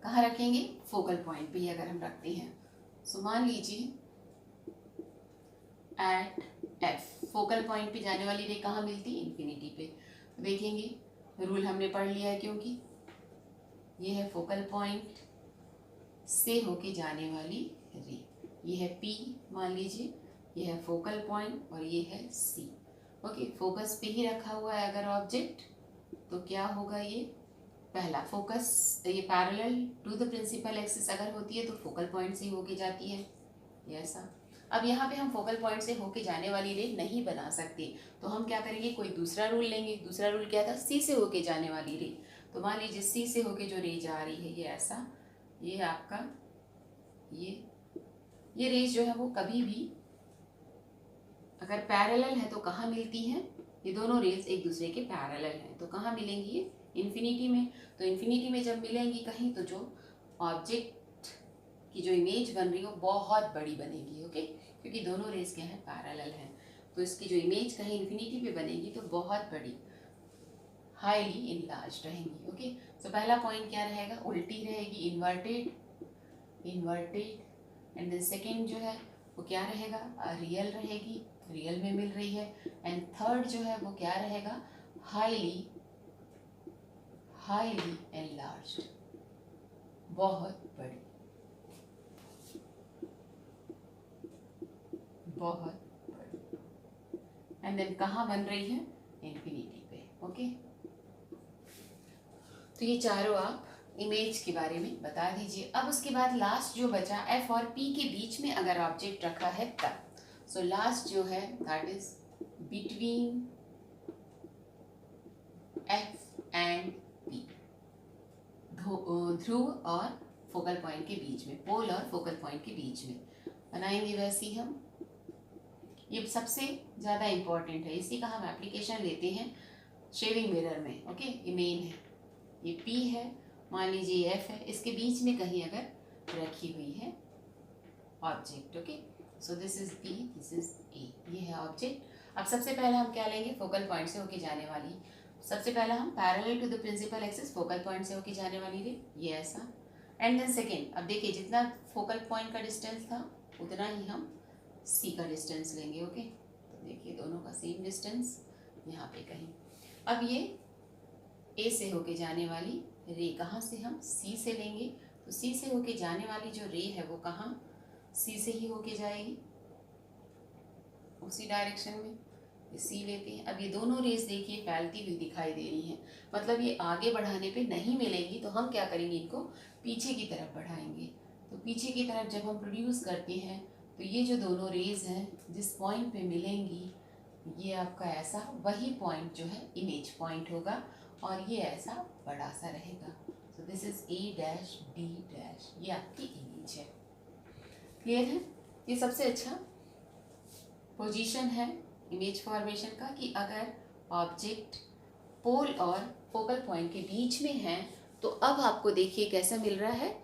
कहाँ रखेंगे, फोकल पॉइंट पे ही अगर हम रखते हैं। सो मान लीजिए एट एफ, फोकल पॉइंट पे जाने वाली रे कहाँ मिलती है, इन्फिनिटी पे। तो देखेंगे रूल हमने पढ़ लिया है, क्योंकि ये है फोकल पॉइंट से होके जाने वाली रे, ये है पी मान लीजिए, ये है फोकल पॉइंट और ये है सी। ओके, फोकस पे ही रखा हुआ है अगर ऑब्जेक्ट तो क्या होगा ये पहला फोकस, ये parallel to the principal axis अगर होती है तो फोकल पॉइंट से होके जाती है, ये ऐसा। अब यहाँ पे हम फोकल पॉइंट से होके जाने वाली रे नहीं बना सकते, तो हम क्या करेंगे, कोई दूसरा रूल लेंगे। दूसरा रूल क्या था, सी से होके जाने वाली रे। तो मान लीजिए सी से होके जो रे जा रही है ये ऐसा, ये आपका ये रेज जो है वो कभी भी अगर पैरेलल है तो कहाँ मिलती हैं, ये दोनों रेज एक दूसरे के पैरेलल हैं तो कहाँ मिलेंगी, ये इन्फिनिटी में। तो इन्फिनिटी में जब मिलेंगी कहीं तो जो ऑब्जेक्ट की जो इमेज बन रही है वो बहुत बड़ी बनेगी, ओके, क्योंकि दोनों रेज क्या है, पैरेलल हैं। तो इसकी जो इमेज कहीं इन्फिनिटी पे बनेगी तो बहुत बड़ी, हाईली इनलार्ज रहेंगी, ओके। तो पहला पॉइंट क्या रहेगा, उल्टी रहेगी, इन्वर्टेड, एंड देन सेकेंड जो है वो क्या रहेगा, रियल रहेगी, रियल में मिल रही है। एंड थर्ड जो है वो क्या रहेगा, हाईली एनलार्ज्ड, बहुत बड़ी, एंड देन कहाँ बन रही है, इन्फिनिटी पे, ओके। तो ये चारों आप इमेज के बारे में बता दीजिए। अब उसके बाद लास्ट जो बचा, एफ और पी के बीच में अगर ऑब्जेक्ट रखा है तब, सो लास्ट जो है that is between F and P, ध्रुव और फोकल पॉइंट के बीच में, पोल और फोकल पॉइंट के बीच में बनाएंगे। वैसे ही हम, ये सबसे ज़्यादा इम्पोर्टेंट है, इसी का हम एप्लीकेशन लेते हैं शेविंग मिरर में, ओके। ये मेन है, ये पी है, मान लीजिए एफ है, इसके बीच में कहीं अगर रखी हुई है object, okay. So this is B, this is A, ये है ऑब्जेक्ट। अब सबसे पहले हम क्या लेंगे, फोकल पॉइंट से होके जाने वाली, सबसे पहला हम parallel to the principal axis focal point से होके जाने वाली रे, ये ऐसा। एंड देन सेकेंड, अब देखिए जितना फोकल पॉइंट का डिस्टेंस था उतना ही हम सी का डिस्टेंस लेंगे, ओके। तो देखिए दोनों का सेम डिस्टेंस यहाँ पे कहीं। अब ये ए से होके जाने वाली रे कहाँ से, हम सी से लेंगे। तो सी से होके जाने वाली जो रे है वो कहाँ, सी से ही होके जाएगी, उसी डायरेक्शन में, ये सी लेते हैं। अब ये दोनों रेस देखिए फैलती हुई दिखाई दे रही हैं, मतलब ये आगे बढ़ाने पे नहीं मिलेंगी, तो हम क्या करेंगे, इनको पीछे की तरफ बढ़ाएंगे। तो पीछे की तरफ जब हम प्रोड्यूस करते हैं तो ये जो दोनों रेज हैं जिस पॉइंट पे मिलेंगी, ये आपका ऐसा वही पॉइंट जो है इमेज पॉइंट होगा, और ये ऐसा बड़ा सा रहेगा। सो this is A dash D dash, ये आपकी इमेज है। क्लियर है, ये सबसे अच्छा पोजीशन है इमेज फॉर्मेशन का, कि अगर ऑब्जेक्ट पोल और फोकल पॉइंट के बीच में है तो अब आपको देखिए कैसा मिल रहा है,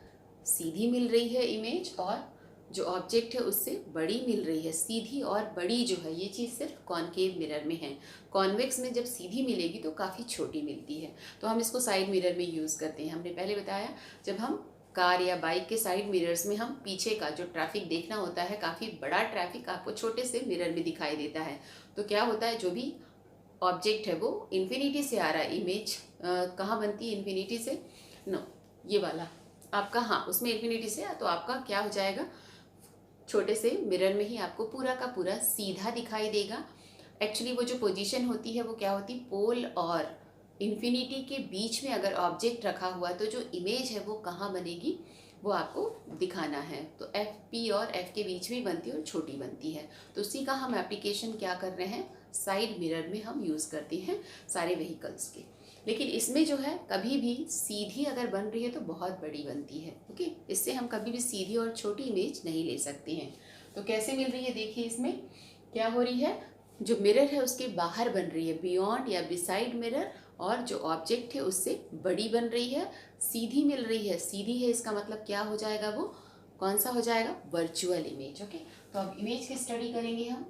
सीधी मिल रही है इमेज, और जो ऑब्जेक्ट है उससे बड़ी मिल रही है। सीधी और बड़ी जो है ये चीज़ सिर्फ कॉनकेव मिरर में है, कॉन्वेक्स में जब सीधी मिलेगी तो काफ़ी छोटी मिलती है, तो हम इसको साइड मिरर में यूज़ करते हैं। हमने पहले बताया जब हम कार या बाइक के साइड मिरर्स में हम पीछे का जो ट्रैफिक देखना होता है, काफ़ी बड़ा ट्रैफिक आपको छोटे से मिरर में दिखाई देता है, तो क्या होता है, जो भी ऑब्जेक्ट है वो इन्फिनिटी से आ रहा है, इमेज कहाँ बनती है, इन्फिनिटी से, नो ये वाला आपका, हाँ उसमें इन्फिनिटी से, तो आपका क्या हो जाएगा, छोटे से मिरर में ही आपको पूरा का पूरा सीधा दिखाई देगा। एक्चुअली वो जो पोजीशन होती है वो क्या होती, पोल और इन्फिनिटी के बीच में अगर ऑब्जेक्ट रखा हुआ तो जो इमेज है वो कहाँ बनेगी, वो आपको दिखाना है। तो एफ पी और एफ के बीच में बनती है और छोटी बनती है, तो उसी का हम एप्लीकेशन क्या कर रहे हैं, साइड मिरर में हम यूज़ करते हैं सारे व्हीकल्स के। लेकिन इसमें जो है कभी भी सीधी अगर बन रही है तो बहुत बड़ी बनती है, ओके। इससे हम कभी भी सीधी और छोटी इमेज नहीं ले सकते हैं। तो कैसे मिल रही है, देखिए इसमें क्या हो रही है, जो मिरर है उसके बाहर बन रही है, बियॉन्ड या बिसाइड मिरर, और जो ऑब्जेक्ट है उससे बड़ी बन रही है, सीधी मिल रही है। सीधी है इसका मतलब क्या हो जाएगा, वो कौन सा हो जाएगा, वर्चुअल इमेज, ओके। तो अब इमेज की स्टडी करेंगे हम।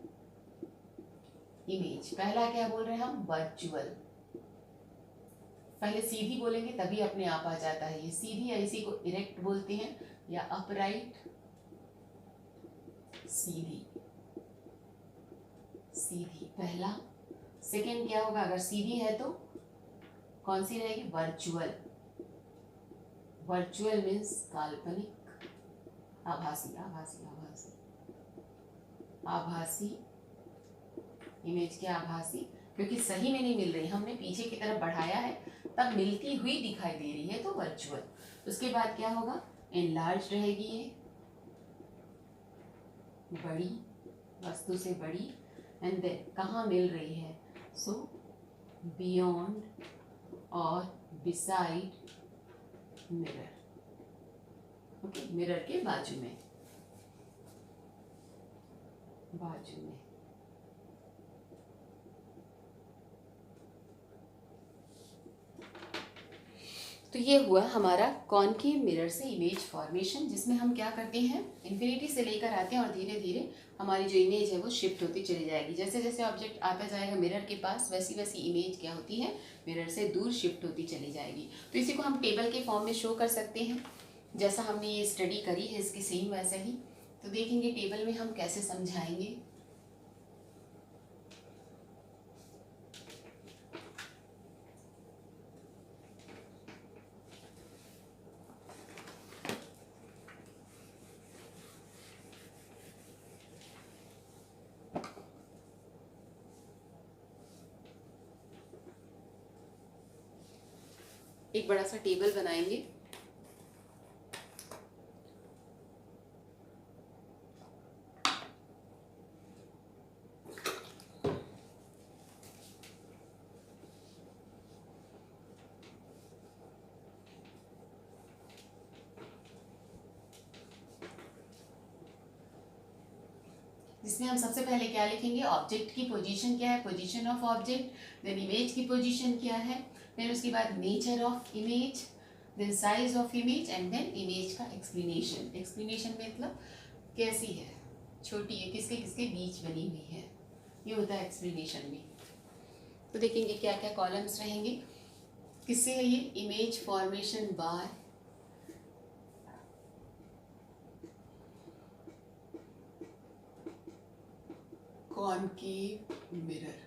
इमेज पहला क्या बोल रहे हैं हम, वर्चुअल। पहले सीधी बोलेंगे तभी अपने आप आ जाता है, ये सीधी, या इसी को इरेक्ट बोलते हैं, या अपराइट, सीधी, सीधी पहला। सेकेंड क्या होगा, अगर सीधी है तो कौन सी रहेगी, वर्चुअल। वर्चुअल मीन्स काल्पनिक, आभासी, आभासी, आभासी, आभासी इमेज, क्या आभासी, क्योंकि सही में नहीं मिल रही, हमने पीछे की तरफ बढ़ाया है तब मिलती हुई दिखाई दे रही है, तो वर्चुअल। उसके बाद क्या होगा, एनलार्ज रहेगी ये, बड़ी, वस्तु से बड़ी, एंड देन कहाँ मिल रही है, सो बियॉन्ड और बिसाइड मिरर, ओके, मिरर के बाजू में, बाजू में। तो ये हुआ हमारा कॉनकेव मिरर से इमेज फॉर्मेशन, जिसमें हम क्या करते हैं, इन्फिनिटी से लेकर आते हैं और धीरे धीरे हमारी जो इमेज है वो शिफ्ट होती चली जाएगी। जैसे जैसे ऑब्जेक्ट आता जाएगा मिरर के पास, वैसी वैसी इमेज क्या होती है, मिरर से दूर शिफ्ट होती चली जाएगी। तो इसी को हम टेबल के फॉर्म में शो कर सकते हैं, जैसा हमने ये स्टडी करी है इसकी सेम वैसे ही। तो देखेंगे टेबल में हम कैसे समझाएंगे। एक बड़ा सा टेबल बनाएंगे, जिसमें हम सबसे पहले क्या लिखेंगे, ऑब्जेक्ट की पोजीशन क्या है, position of object, then image की पोजीशन क्या है, फिर उसके बाद nature of image, then size of image, and then image का एक्सप्लेनेशन। एक्सप्लेनेशन मतलब कैसी है, छोटी है, किसके किसके बीच बनी हुई है, ये होता है एक्सप्लेनेशन में। तो देखेंगे क्या क्या कॉलम्स रहेंगे, किससे है ये, image formation bye concave mirror,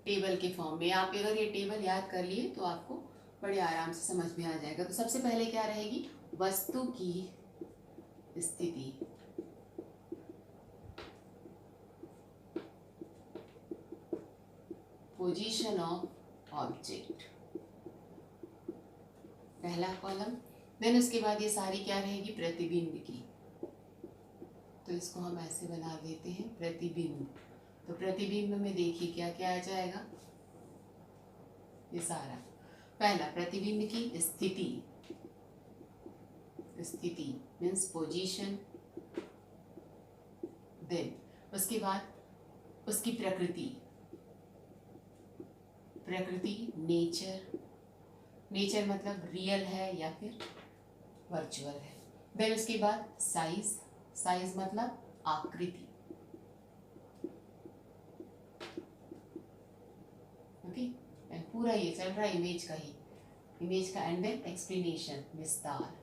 table के फॉर्म में। आप अगर ये टेबल याद कर लिए तो आपको बड़े आराम से समझ में आ जाएगा। तो सबसे पहले क्या रहेगी, वस्तु की स्थिति, पोजीशन ऑफ ऑब्जेक्ट, पहला कॉलम। देन उसके बाद ये सारी क्या रहेगी, प्रतिबिंब की। तो इसको हम ऐसे बना देते हैं, प्रतिबिंब। तो प्रतिबिंब में देखिए क्या क्या आ जाएगा, ये सारा। पहला प्रतिबिंब की स्थिति, स्थिति मीन्स पोजीशन। देन उसके बाद उसकी प्रकृति, प्रकृति नेचर, नेचर मतलब रियल है या फिर वर्चुअल है। देन उसके बाद साइज, साइज मतलब आकृति, ओके। एंड पूरा ये चल रहा है इमेज का ही, इमेज का। एंड देन एक्सप्लेनेशन, विस्तार,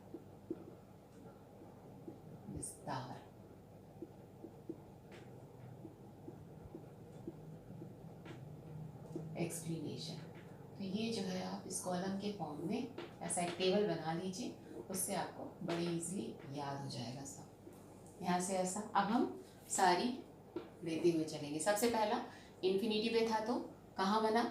विस्तार। एक्सप्लेनेशन। तो ये जो है आप इस कॉलम के फॉर्म में ऐसा एक टेबल बना लीजिए, उससे आपको बड़ी इजीली याद हो जाएगा सब। यहाँ से ऐसा अब हम सारी लेते हुए चलेंगे। सबसे पहला इन्फिनिटी पे था, तो कहाँ बना,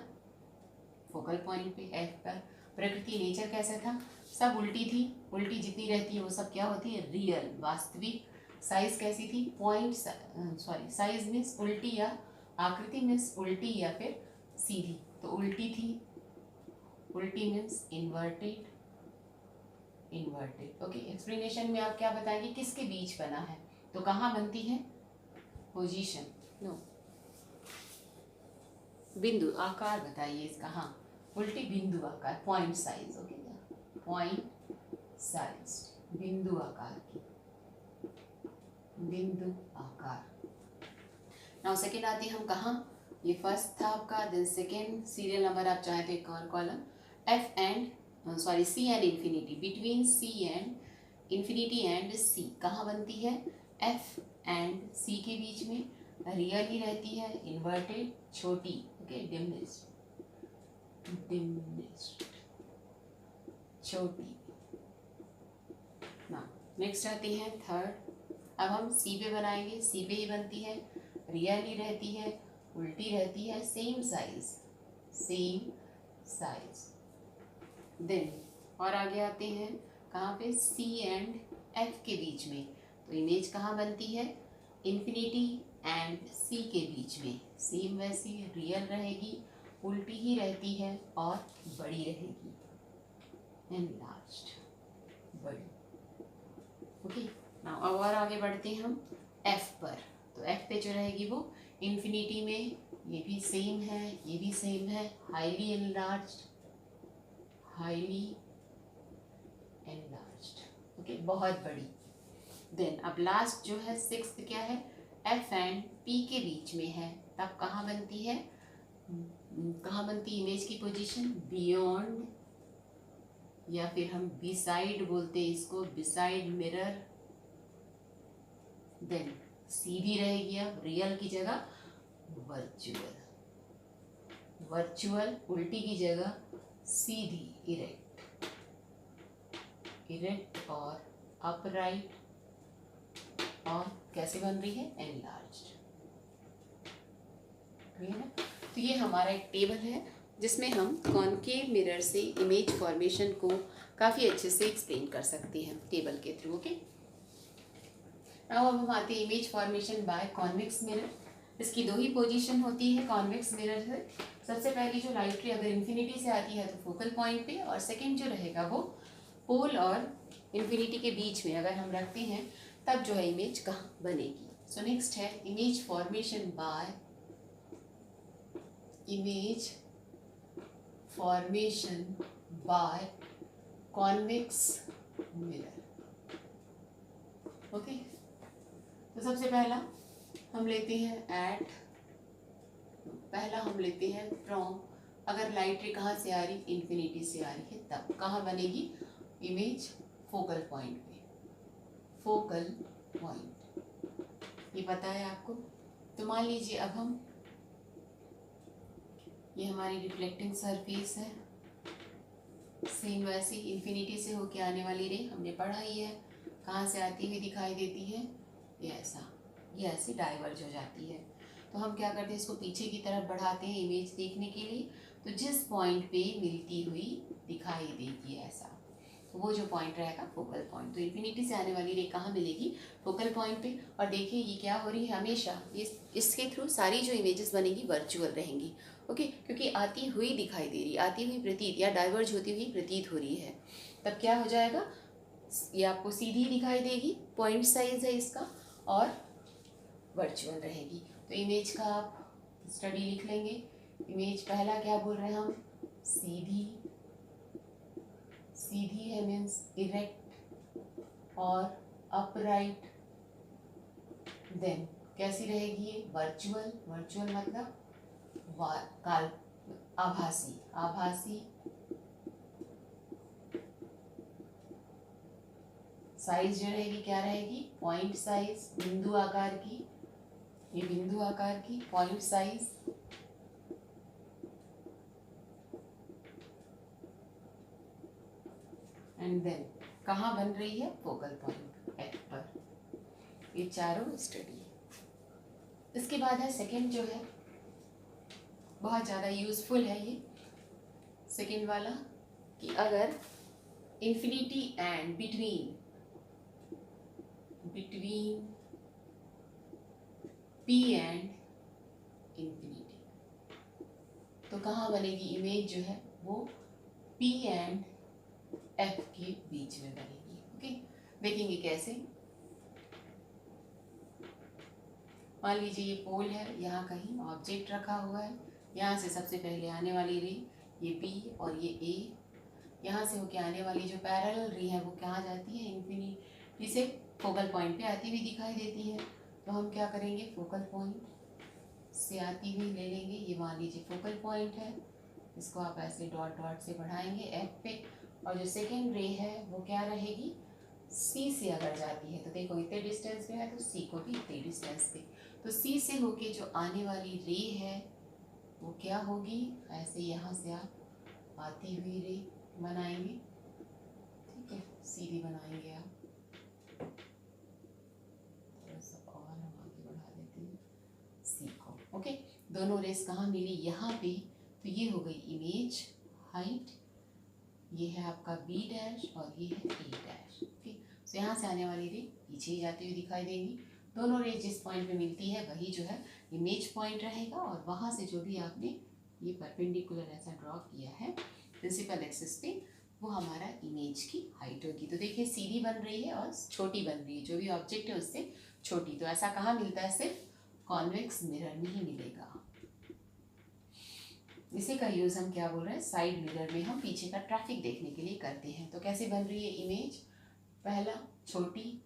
फोकल पॉइंट पे, एफ पर। प्रकृति नेचर कैसा था, सब उल्टी थी, उल्टी जितनी रहती है वो सब क्या होती है, रियल, वास्तविक। साइज कैसी थी, पॉइंट, सॉरी साइज मीन्स उल्टी या आकृति मीन्स उल्टी या फिर सीधी, तो उल्टी थी, उल्टी means inverted, inverted, okay. Explanation में आप क्या बताएंगे, किसके बीच बना है, तो कहाँ बनती है, पोजीशन, नो, बिंदु आकार बताइए इसका, हाँ उल्टी बिंदु आकार, point size, okay, point size, बिंदु आकार की, बिंदु आकार। नाउ सेकेंड आती है हम कहाँ, ये फर्स्ट था आपका, देन सेकेंड सीरियल नंबर आप चाहे तो एक और column, F and sorry C and infinity, between C and infinity and C कहाँ बनती है, एफ एंड सी के बीच में, रियल ही रहती है, इन्वर्टेड, छोटी, ओके, डिमिनिश्ड, डिमिनिश्ड, छोटी। ना नेक्स्ट आती है थर्ड, अब हम सी पे बनाएंगे, सी पे ही बनती है, रियल ही रहती है, उल्टी रहती है, same size, same size. Then और आगे आते हैं कहाँ पे, C एंड F के बीच में। तो इमेज कहाँ बनती है, इन्फिनिटी एंड C के बीच में। सेम वैसी रियल रहेगी, उल्टी ही रहती है और बड़ी रहेगी, एनलार्ज्ड, बड़ी। ओके, नाउ अब और आगे बढ़ते हैं हम F पर। तो F पे जो रहेगी वो इन्फिनिटी में, ये भी सेम है, ये भी सेम है, highly enlarged, highly enlarged. Okay, बहुत बड़ी। देन अब लास्ट जो है सिक्स्थ क्या है, F एंड P के बीच में है, तब कहाँ बनती है, कहाँ बनती इमेज की पोजीशन, बियॉन्ड, या फिर हम बिसाइड बोलते हैं इसको, बिसाइड मिरर। देन सीधी रहेगी अब रियल की जगह वर्चुअल, वर्चुअल उल्टी की जगह सीधी, इरेक्ट, इरेक्ट और अपराइट, और कैसे बन रही है, एनलार्ज्ड। क्लियर है। तो ये हमारा एक टेबल है जिसमें हम कॉनकेव मिरर से इमेज फॉर्मेशन को काफ़ी अच्छे से एक्सप्लेन कर सकते हैं टेबल के थ्रू। ओके, नाउ अब हम आते हैं image formation by convex mirror. इसकी दो ही पोजीशन होती है कॉन्वेक्स मिरर है। सबसे पहली जो लाइट रे अगर इन्फिनिटी से आती है तो फोकल पॉइंट पे, और सेकेंड जो रहेगा वो पोल और इन्फिनिटी के बीच में अगर हम रखते हैं तब जो है इमेज कहाँ बनेगी। सो नेक्स्ट है image formation bye, image formation by convex mirror. Okay, तो सबसे पहला हम लेते हैं एट, पहला हम लेते हैं फ्रॉम, अगर लाइट रे कहाँ से आ रही, इन्फिनिटी से आ रही है, तब कहाँ बनेगी इमेज, फोकल पॉइंट पे, फोकल पॉइंट, ये पता है आपको। तो मान लीजिए अब हम, ये हमारी रिफ्लेक्टिंग सरफेस है, सेम वैसे इन्फिनिटी से होके आने वाली रे हमने पढ़ा ही है, कहाँ से आती हुई दिखाई देती है, ये ऐसा, ये ऐसे डाइवर्ज हो जाती है। तो हम क्या करते हैं, इसको पीछे की तरफ बढ़ाते हैं इमेज देखने के लिए, तो जिस पॉइंट पे मिलती हुई दिखाई देगी ऐसा, तो वो जो पॉइंट रहेगा फोकल पॉइंट। तो इन्फिनिटी से आने वाली रे कहाँ मिलेगी, फोकल पॉइंट पे। और देखिए ये क्या हो रही है, हमेशा इसके थ्रू सारी जो इमेजेस बनेंगी वर्चुअल रहेंगी। ओके, क्योंकि आती हुई दिखाई दे रही, आती हुई प्रतीत या डाइवर्ज होती हुई प्रतीत हो रही है, तब क्या हो जाएगा, ये आपको सीधी दिखाई देगी, पॉइंट साइज है इसका, और वर्चुअल रहेगी। तो इमेज का आप स्टडी लिख लेंगे। इमेज पहला क्या बोल रहे हैं हम, सीधी, सीधी है मीन्स इरेक्ट और अपराइट। देन कैसी रहेगी ये, वर्चुअल, वर्चुअल मतलब काल, आभासी, आभासी, साइज जो रहेगी क्या रहेगी, पॉइंट साइज, बिंदु आकार की, ये बिंदु आकार की पॉइंट साइज। एंड देन कहाँ बन रही है, फोकल पॉइंट एफ पर। ये चारों स्टडी। इसके बाद है सेकंड जो है, बहुत ज़्यादा यूजफुल है ये सेकंड वाला, कि अगर infinity and between P and infinity, तो कहाँ बनेगी इमेज जो है वो P एंड F के बीच में बनेगी। ओके, देखेंगे कैसे। मान लीजिए ये पोल है, यहाँ कहीं ऑब्जेक्ट रखा हुआ है, यहाँ से सबसे पहले आने वाली रे ये B और ये A, यहाँ से होके आने वाली जो पैरेलल रे है वो कहाँ जाती है, इन्फिनिटी से फोकल पॉइंट पे आती हुई दिखाई देती है। तो हम क्या करेंगे, फोकल पॉइंट से आती हुई ले लेंगे, ये मान लीजिए फोकल पॉइंट है, इसको आप ऐसे डॉट डॉट से बढ़ाएंगे एफ पे, और जो सेकेंड रे है वो क्या रहेगी, सी से अगर जाती है तो देखो इतने डिस्टेंस पे है तो सी को भी इतने डिस्टेंस पे, तो सी से होके जो आने वाली रे है वो क्या होगी, ऐसे यहाँ से आप आती हुई रे बनाएंगे, ठीक है, सीधी बनाएंगे आप, थोड़ा सा और हम आगे बढ़ा देते हैं सी को। ओके, दोनों रेस कहाँ मिली, यहाँ पे, तो ये हो गई इमेज हाइट, ये है आपका बी डैश और ये है ए डैश। ठीक, तो यहाँ से आने वाली रे पीछे ही जाती हुई दिखाई देंगी। दोनों रेस जिस पॉइंट पे मिलती है वही जो है इमेज पॉइंट रहेगा, और वहाँ से जो भी आपने ये परपेंडिकुलर ऐसा ड्रॉ किया है प्रिंसिपल एक्सिस पे, वो हमारा इमेज की हाइट होगी। तो देखिए सीधी बन रही है और छोटी बन रही है, जो भी ऑब्जेक्ट है उससे छोटी। तो ऐसा कहाँ मिलता है, सिर्फ कॉन्वेक्स मिरर में ही मिलेगा। इसी का यूज़ हम क्या बोल रहे हैं, साइड मिरर में हम पीछे का ट्रैफिक देखने के लिए करते हैं। तो कैसे बन रही है इमेज, पहला छोटी,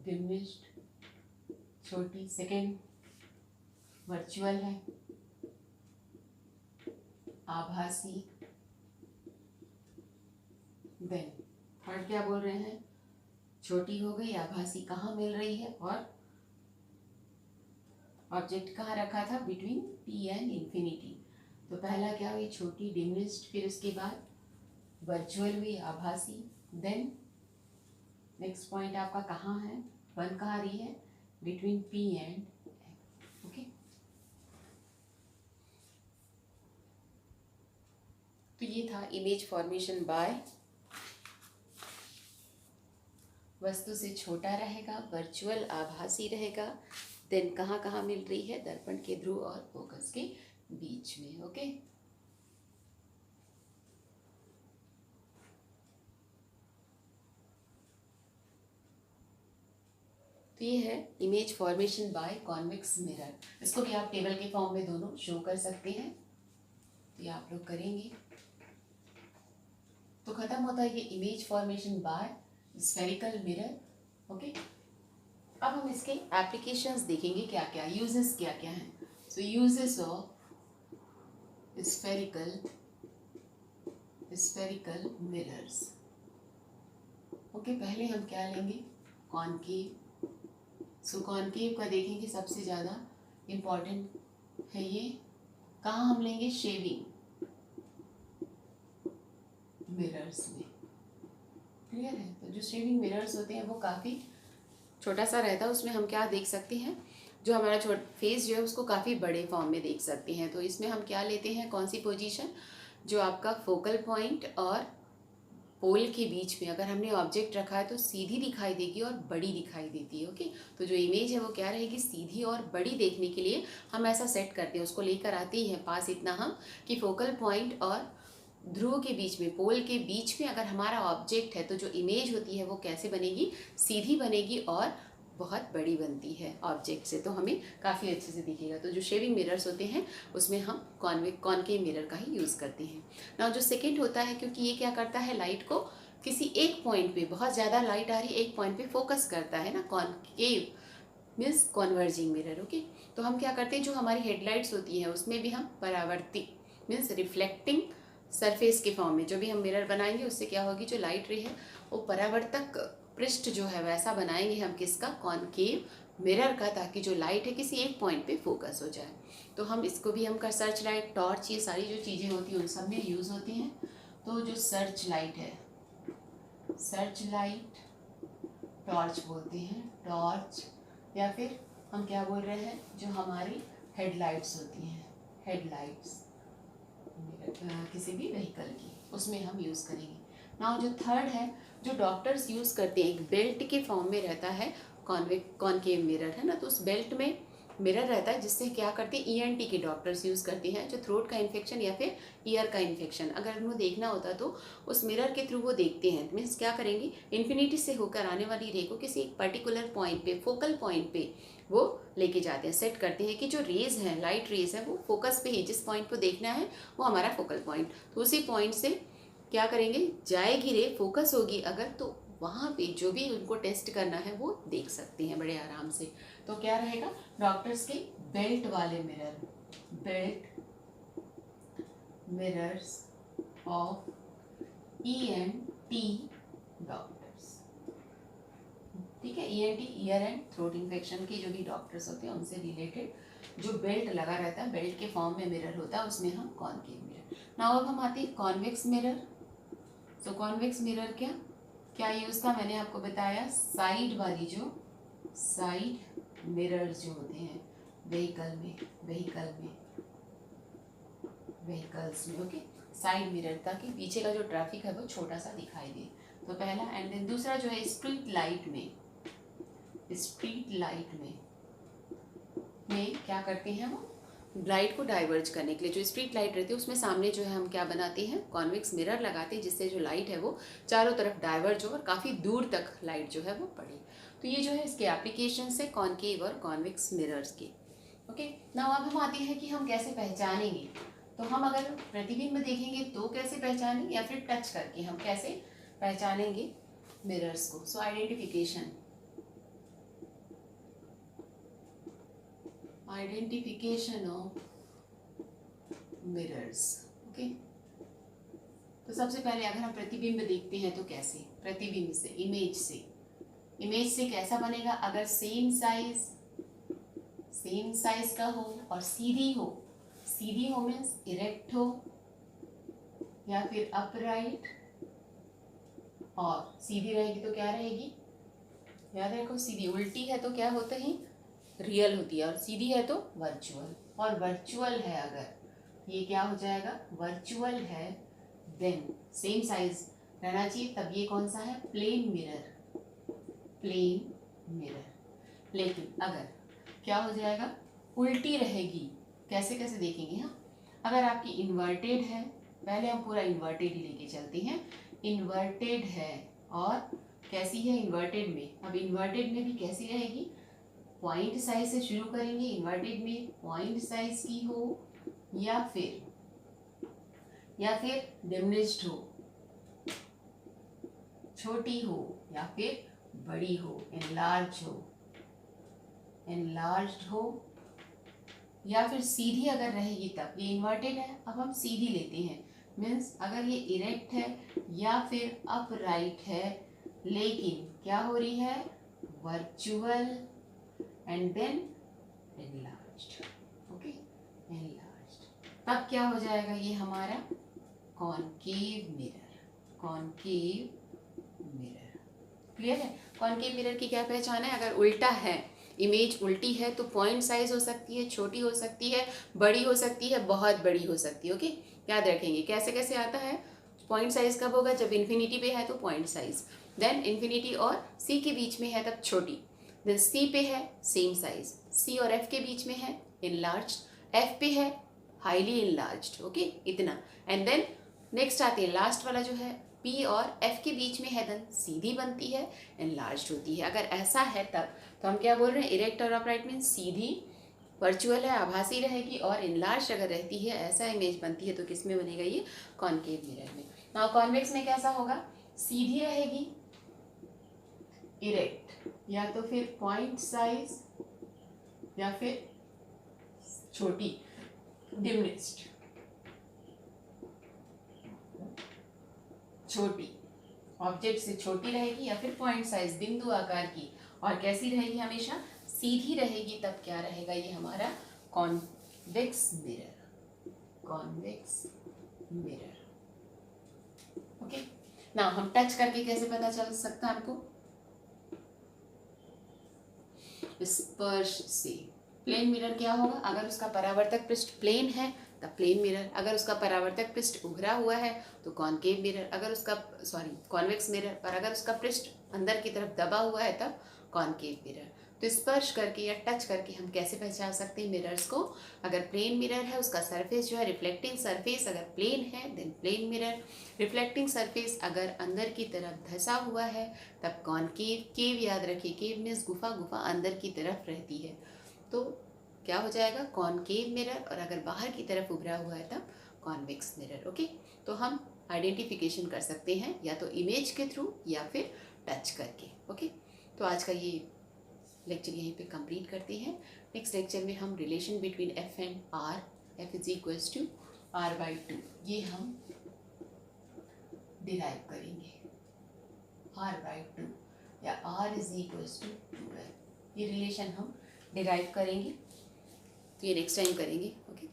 डिमिनिश्ड, छोटी, सेकेंड वर्चुअल है, आभासी, देन थर्ड क्या बोल रहे हैं, छोटी हो गई, आभासी कहाँ मिल रही है, और ऑब्जेक्ट कहाँ रखा था, बिटवीन पी एंड इंफिनिटी। तो पहला क्या हुई, छोटी, डिमिनिश्ड, फिर उसके बाद वर्चुअल हुई, आभासी, देन नेक्स्ट पॉइंट आपका कहाँ है, वन कहाँ रही है, बिटवीन पी एंड ओके। तो ये था इमेज फॉर्मेशन बाय, वस्तु से छोटा रहेगा, वर्चुअल आभासी रहेगा, देन कहाँ कहाँ मिल रही है, दर्पण के ध्रुव और फोकस के बीच में। ओके, तो ये है image formation by convex mirror. इसको भी आप टेबल के फॉर्म में दोनों शो कर सकते हैं, तो ये आप लोग करेंगे तो खत्म होता है ये image formation bye spherical mirror. Okay, अब हम इसके एप्लीकेशंस देखेंगे, क्या क्या यूजेस क्या क्या हैं। So uses of spherical mirrors. Okay, पहले हम क्या लेंगे, कॉनकेव। सो कॉनकेव का देखेंगे सबसे ज़्यादा इम्पॉर्टेंट है ये, कहाँ हम लेंगे, शेविंग मिरर्स में। क्लियर है, तो जो शेविंग मिरर्स होते हैं वो काफ़ी छोटा सा रहता है, उसमें हम क्या देख सकते हैं, जो हमारा फेस जो है उसको काफ़ी बड़े फॉर्म में देख सकते हैं। तो इसमें हम क्या लेते हैं, कौन सी पोजीशन, जो आपका फोकल पॉइंट और पोल के बीच में अगर हमने ऑब्जेक्ट रखा है तो सीधी दिखाई देगी और बड़ी दिखाई देती है। ओके, तो जो इमेज है वो क्या रहेगी, सीधी और बड़ी देखने के लिए हम ऐसा सेट करते हैं, उसको लेकर आते ही हैं पास इतना हम कि फोकल पॉइंट और ध्रुव के बीच में, पोल के बीच में अगर हमारा ऑब्जेक्ट है तो जो इमेज होती है वो कैसे बनेगी, सीधी बनेगी और बहुत बड़ी बनती है ऑब्जेक्ट से, तो हमें काफ़ी अच्छे से दिखेगा। तो जो शेविंग मिरर्स होते हैं उसमें हम कॉनकेव मिरर का ही यूज़ करते हैं ना। जो सेकेंड होता है, क्योंकि ये क्या करता है, लाइट को किसी एक पॉइंट पे, बहुत ज़्यादा लाइट आ रही है एक पॉइंट पे फोकस करता है ना, concave means converging mirror. Okay, तो हम क्या करते हैं, जो हमारी हेडलाइट्स होती हैं उसमें भी हम परावर्ती मीन्स रिफ्लेक्टिंग सरफेस के फॉर्म में जो भी हम मिरर बनाएंगे उससे क्या होगी, जो लाइट रे है वो परावर्तक पृष्ठ जो है वैसा बनाएंगे हम, किसका, कॉनकेव मिरर का, ताकि जो लाइट है किसी एक पॉइंट पे फोकस हो जाए। तो हम इसको भी हम कर सर्च लाइट, टॉर्च, ये सारी जो चीज़ें होती हैं उन सब में यूज़ होती हैं। तो जो सर्च लाइट है, सर्च लाइट, टॉर्च बोलते हैं, टॉर्च, या फिर हम क्या बोल रहे हैं, जो हमारी हेडलाइट्स होती हैं, हेडलाइट्स किसी भी व्हीकल की, उसमें हम यूज़ करेंगे ना। जो थर्ड है, जो डॉक्टर्स यूज़ करते हैं, एक बेल्ट के फॉर्म में रहता है कॉनकेव मिरर है ना, तो उस बेल्ट में मिरर रहता है जिससे क्या करते हैं, ईएनटी के डॉक्टर्स यूज़ करते हैं, जो थ्रोट का इन्फेक्शन या फिर ईयर का इन्फेक्शन अगर उनको देखना होता तो उस मिरर के थ्रू वो देखते हैं। मीन्स क्या करेंगे, इन्फिनिटी से होकर आने वाली रे को किसी एक पर्टिकुलर पॉइंट पे, फोकल पॉइंट पे वो लेके जाते हैं, सेट करते हैं कि जो रेज हैं, लाइट रेज है, वो फोकस पे ही, जिस पॉइंट को देखना है वो हमारा फोकल पॉइंट, तो उसी पॉइंट से क्या करेंगे, जाएगी रे, फोकस होगी अगर, तो वहाँ पे जो भी उनको टेस्ट करना है वो देख सकते हैं बड़े आराम से। तो क्या रहेगा, डॉक्टर्स के बेल्ट वाले mirror, belt mirrors of ENT doctors. ठीक है, ENT year and throat infection के जो भी डॉक्टर्स होते हैं उनसे रिलेटेड जो बेल्ट लगा रहता है, बेल्ट के फॉर्म में मिरर होता है, उसमें हम कॉनकेव मिरर। नाउ अब हम आते हैं कॉन्वेक्स मिरर। सो कॉन्वेक्स मिरर क्या, क्या यूज़ था, मैंने आपको बताया साइड वाली जो साइड मिरर जो होते हैं व्हीकल्स में, ओके, साइड मिरर, ताकि पीछे का जो ट्रैफिक है वो छोटा सा दिखाई दे। तो पहला, एंड देन दूसरा जो है स्ट्रीट लाइट में क्या करते हैं वो लाइट को डाइवर्ज करने के लिए, जो स्ट्रीट लाइट रहती है उसमें सामने जो है हम क्या बनाते हैं, कॉन्वेक्स मिरर लगाते हैं, जिससे जो लाइट है वो चारों तरफ डाइवर्ज हो और काफ़ी दूर तक लाइट जो है वो पड़े। तो ये जो है इसके एप्लीकेशन है कॉन्केव और कॉन्वेक्स मिरर्स के। ओके, नाउ अब हम आते हैं कि हम कैसे पहचानेंगे। तो हम अगर प्रतिबिंब देखेंगे तो कैसे पहचानेंगे, या फिर टच करके हम कैसे पहचानेंगे मिरर्स को। सो आइडेंटिफिकेशन ऑफ मिरर्स। ओके, तो सबसे पहले अगर हम प्रतिबिंब देखते हैं तो कैसे, प्रतिबिंब से, इमेज से कैसा बनेगा, अगर सेम साइज का हो और सीधी हो मीन्स इरेक्ट हो या फिर अपराइट, और सीधी रहेगी तो क्या रहेगी, याद रखो, सीधी, उल्टी है तो क्या होता है, रियल होती है, और सीधी है तो वर्चुअल, और वर्चुअल है अगर ये क्या हो जाएगा, वर्चुअल है, देन सेम साइज रहना चाहिए, तब ये कौन सा है, प्लेन मिरर। लेकिन अगर क्या हो जाएगा, उल्टी रहेगी, कैसे देखेंगे, हाँ, अगर आपकी इन्वर्टेड है, पहले हम पूरा इन्वर्टेड ही लेके चलते हैं, इन्वर्टेड है और कैसी है इन्वर्टेड में, अब इन्वर्टेड में भी कैसी रहेगी, पॉइंट साइज से शुरू करेंगे, इन्वर्टेड में पॉइंट साइज की हो या फिर डिमिनिश्ड हो, छोटी हो या फिर बड़ी हो, एनलार्ज्ड हो, या फिर सीधी अगर रहेगी तब, ये इन्वर्टेड है, अब हम सीधी लेते हैं, मीन्स अगर ये इरेक्ट है या फिर अपराइट है, लेकिन क्या हो रही है, virtual and then enlarged, okay, enlarged, तब क्या हो जाएगा, ये हमारा कॉनकेव मिरर। क्लियर है, कॉनकेव मिरर की क्या पहचान है, अगर उल्टा है, इमेज उल्टी है तो पॉइंट साइज हो सकती है, छोटी हो सकती है, बड़ी हो सकती है, बहुत बड़ी हो सकती है, ओके, याद रखेंगे कैसे आता है, पॉइंट साइज कब होगा, जब इन्फिनिटी पे है तो पॉइंट साइज, देन इन्फिनिटी और सी के बीच में है तब छोटी, देन सी पे है सेम साइज, सी और एफ के बीच में है इनलार्ज, एफ पे है हाईली इनलार्ज्ड, ओके, इतना, एंड देन नेक्स्ट आती है लास्ट वाला जो है पी और एफ के बीच में है, देन सीधी बनती है, एनलार्ज्ड होती है। अगर ऐसा है तब तो हम क्या बोल रहे हैं, इरेक्ट और अपराइट मीन्स सीधी, वर्चुअल है, आभासी रहेगी, और इनलार्ज अगर रहती है, ऐसा इमेज बनती है तो किस में बनेगा, ये कॉनकेव मिरर में। नाउ कॉन्वेक्स में कैसा होगा, सीधी रहेगी, इरेक्ट या तो फिर पॉइंट साइज या फिर छोटी, डिमिनिश्ड, छोटी, ऑब्जेक्ट से छोटी रहेगी या फिर पॉइंट साइज, बिंदु आकार की, और कैसी रहेगी, हमेशा सीधी रहेगी, तब क्या रहेगा, ये हमारा कॉन्वेक्स मिरर। ओके, ना हम टच करके कैसे पता चल सकता है हमको, स्पर्श से। प्लेन मिरर क्या होगा, अगर उसका परावर्तक पृष्ठ प्लेन है तब प्लेन मिरर, अगर उसका परावर्तक पृष्ठ उभरा हुआ है तो कॉनकेव मिरर, अगर उसका कॉन्वेक्स मिरर, और अगर उसका पृष्ठ अंदर की तरफ दबा हुआ है तब कॉनकेव मिरर। तो स्पर्श करके या टच करके हम कैसे पहचान सकते हैं मिरर्स को, अगर प्लेन मिरर है उसका सरफेस जो है रिफ्लेक्टिंग सरफेस अगर प्लेन है then plane mirror, reflecting surface अगर अंदर की तरफ धंसा हुआ है तब कॉनकेव, केव याद रखिए, केव मीन्स गुफा अंदर की तरफ रहती है, तो क्या हो जाएगा, कॉनकेव मिरर, और अगर बाहर की तरफ उभरा हुआ है तब कॉन्वेक्स मिरर। ओके, तो हम आइडेंटिफिकेशन कर सकते हैं या तो इमेज के थ्रू या फिर टच करके। ओके, तो आज का ये लेक्चर यहीं पे कंप्लीट करते हैं। नेक्स्ट लेक्चर में हम relation between F and R, F is equals to r/2, ये हम डिराइव करेंगे, r/2 या r is equals to 2l, ये रिलेशन हम डिराइव करेंगे, तो ये नेक्स्ट टाइम करेंगे। ओके।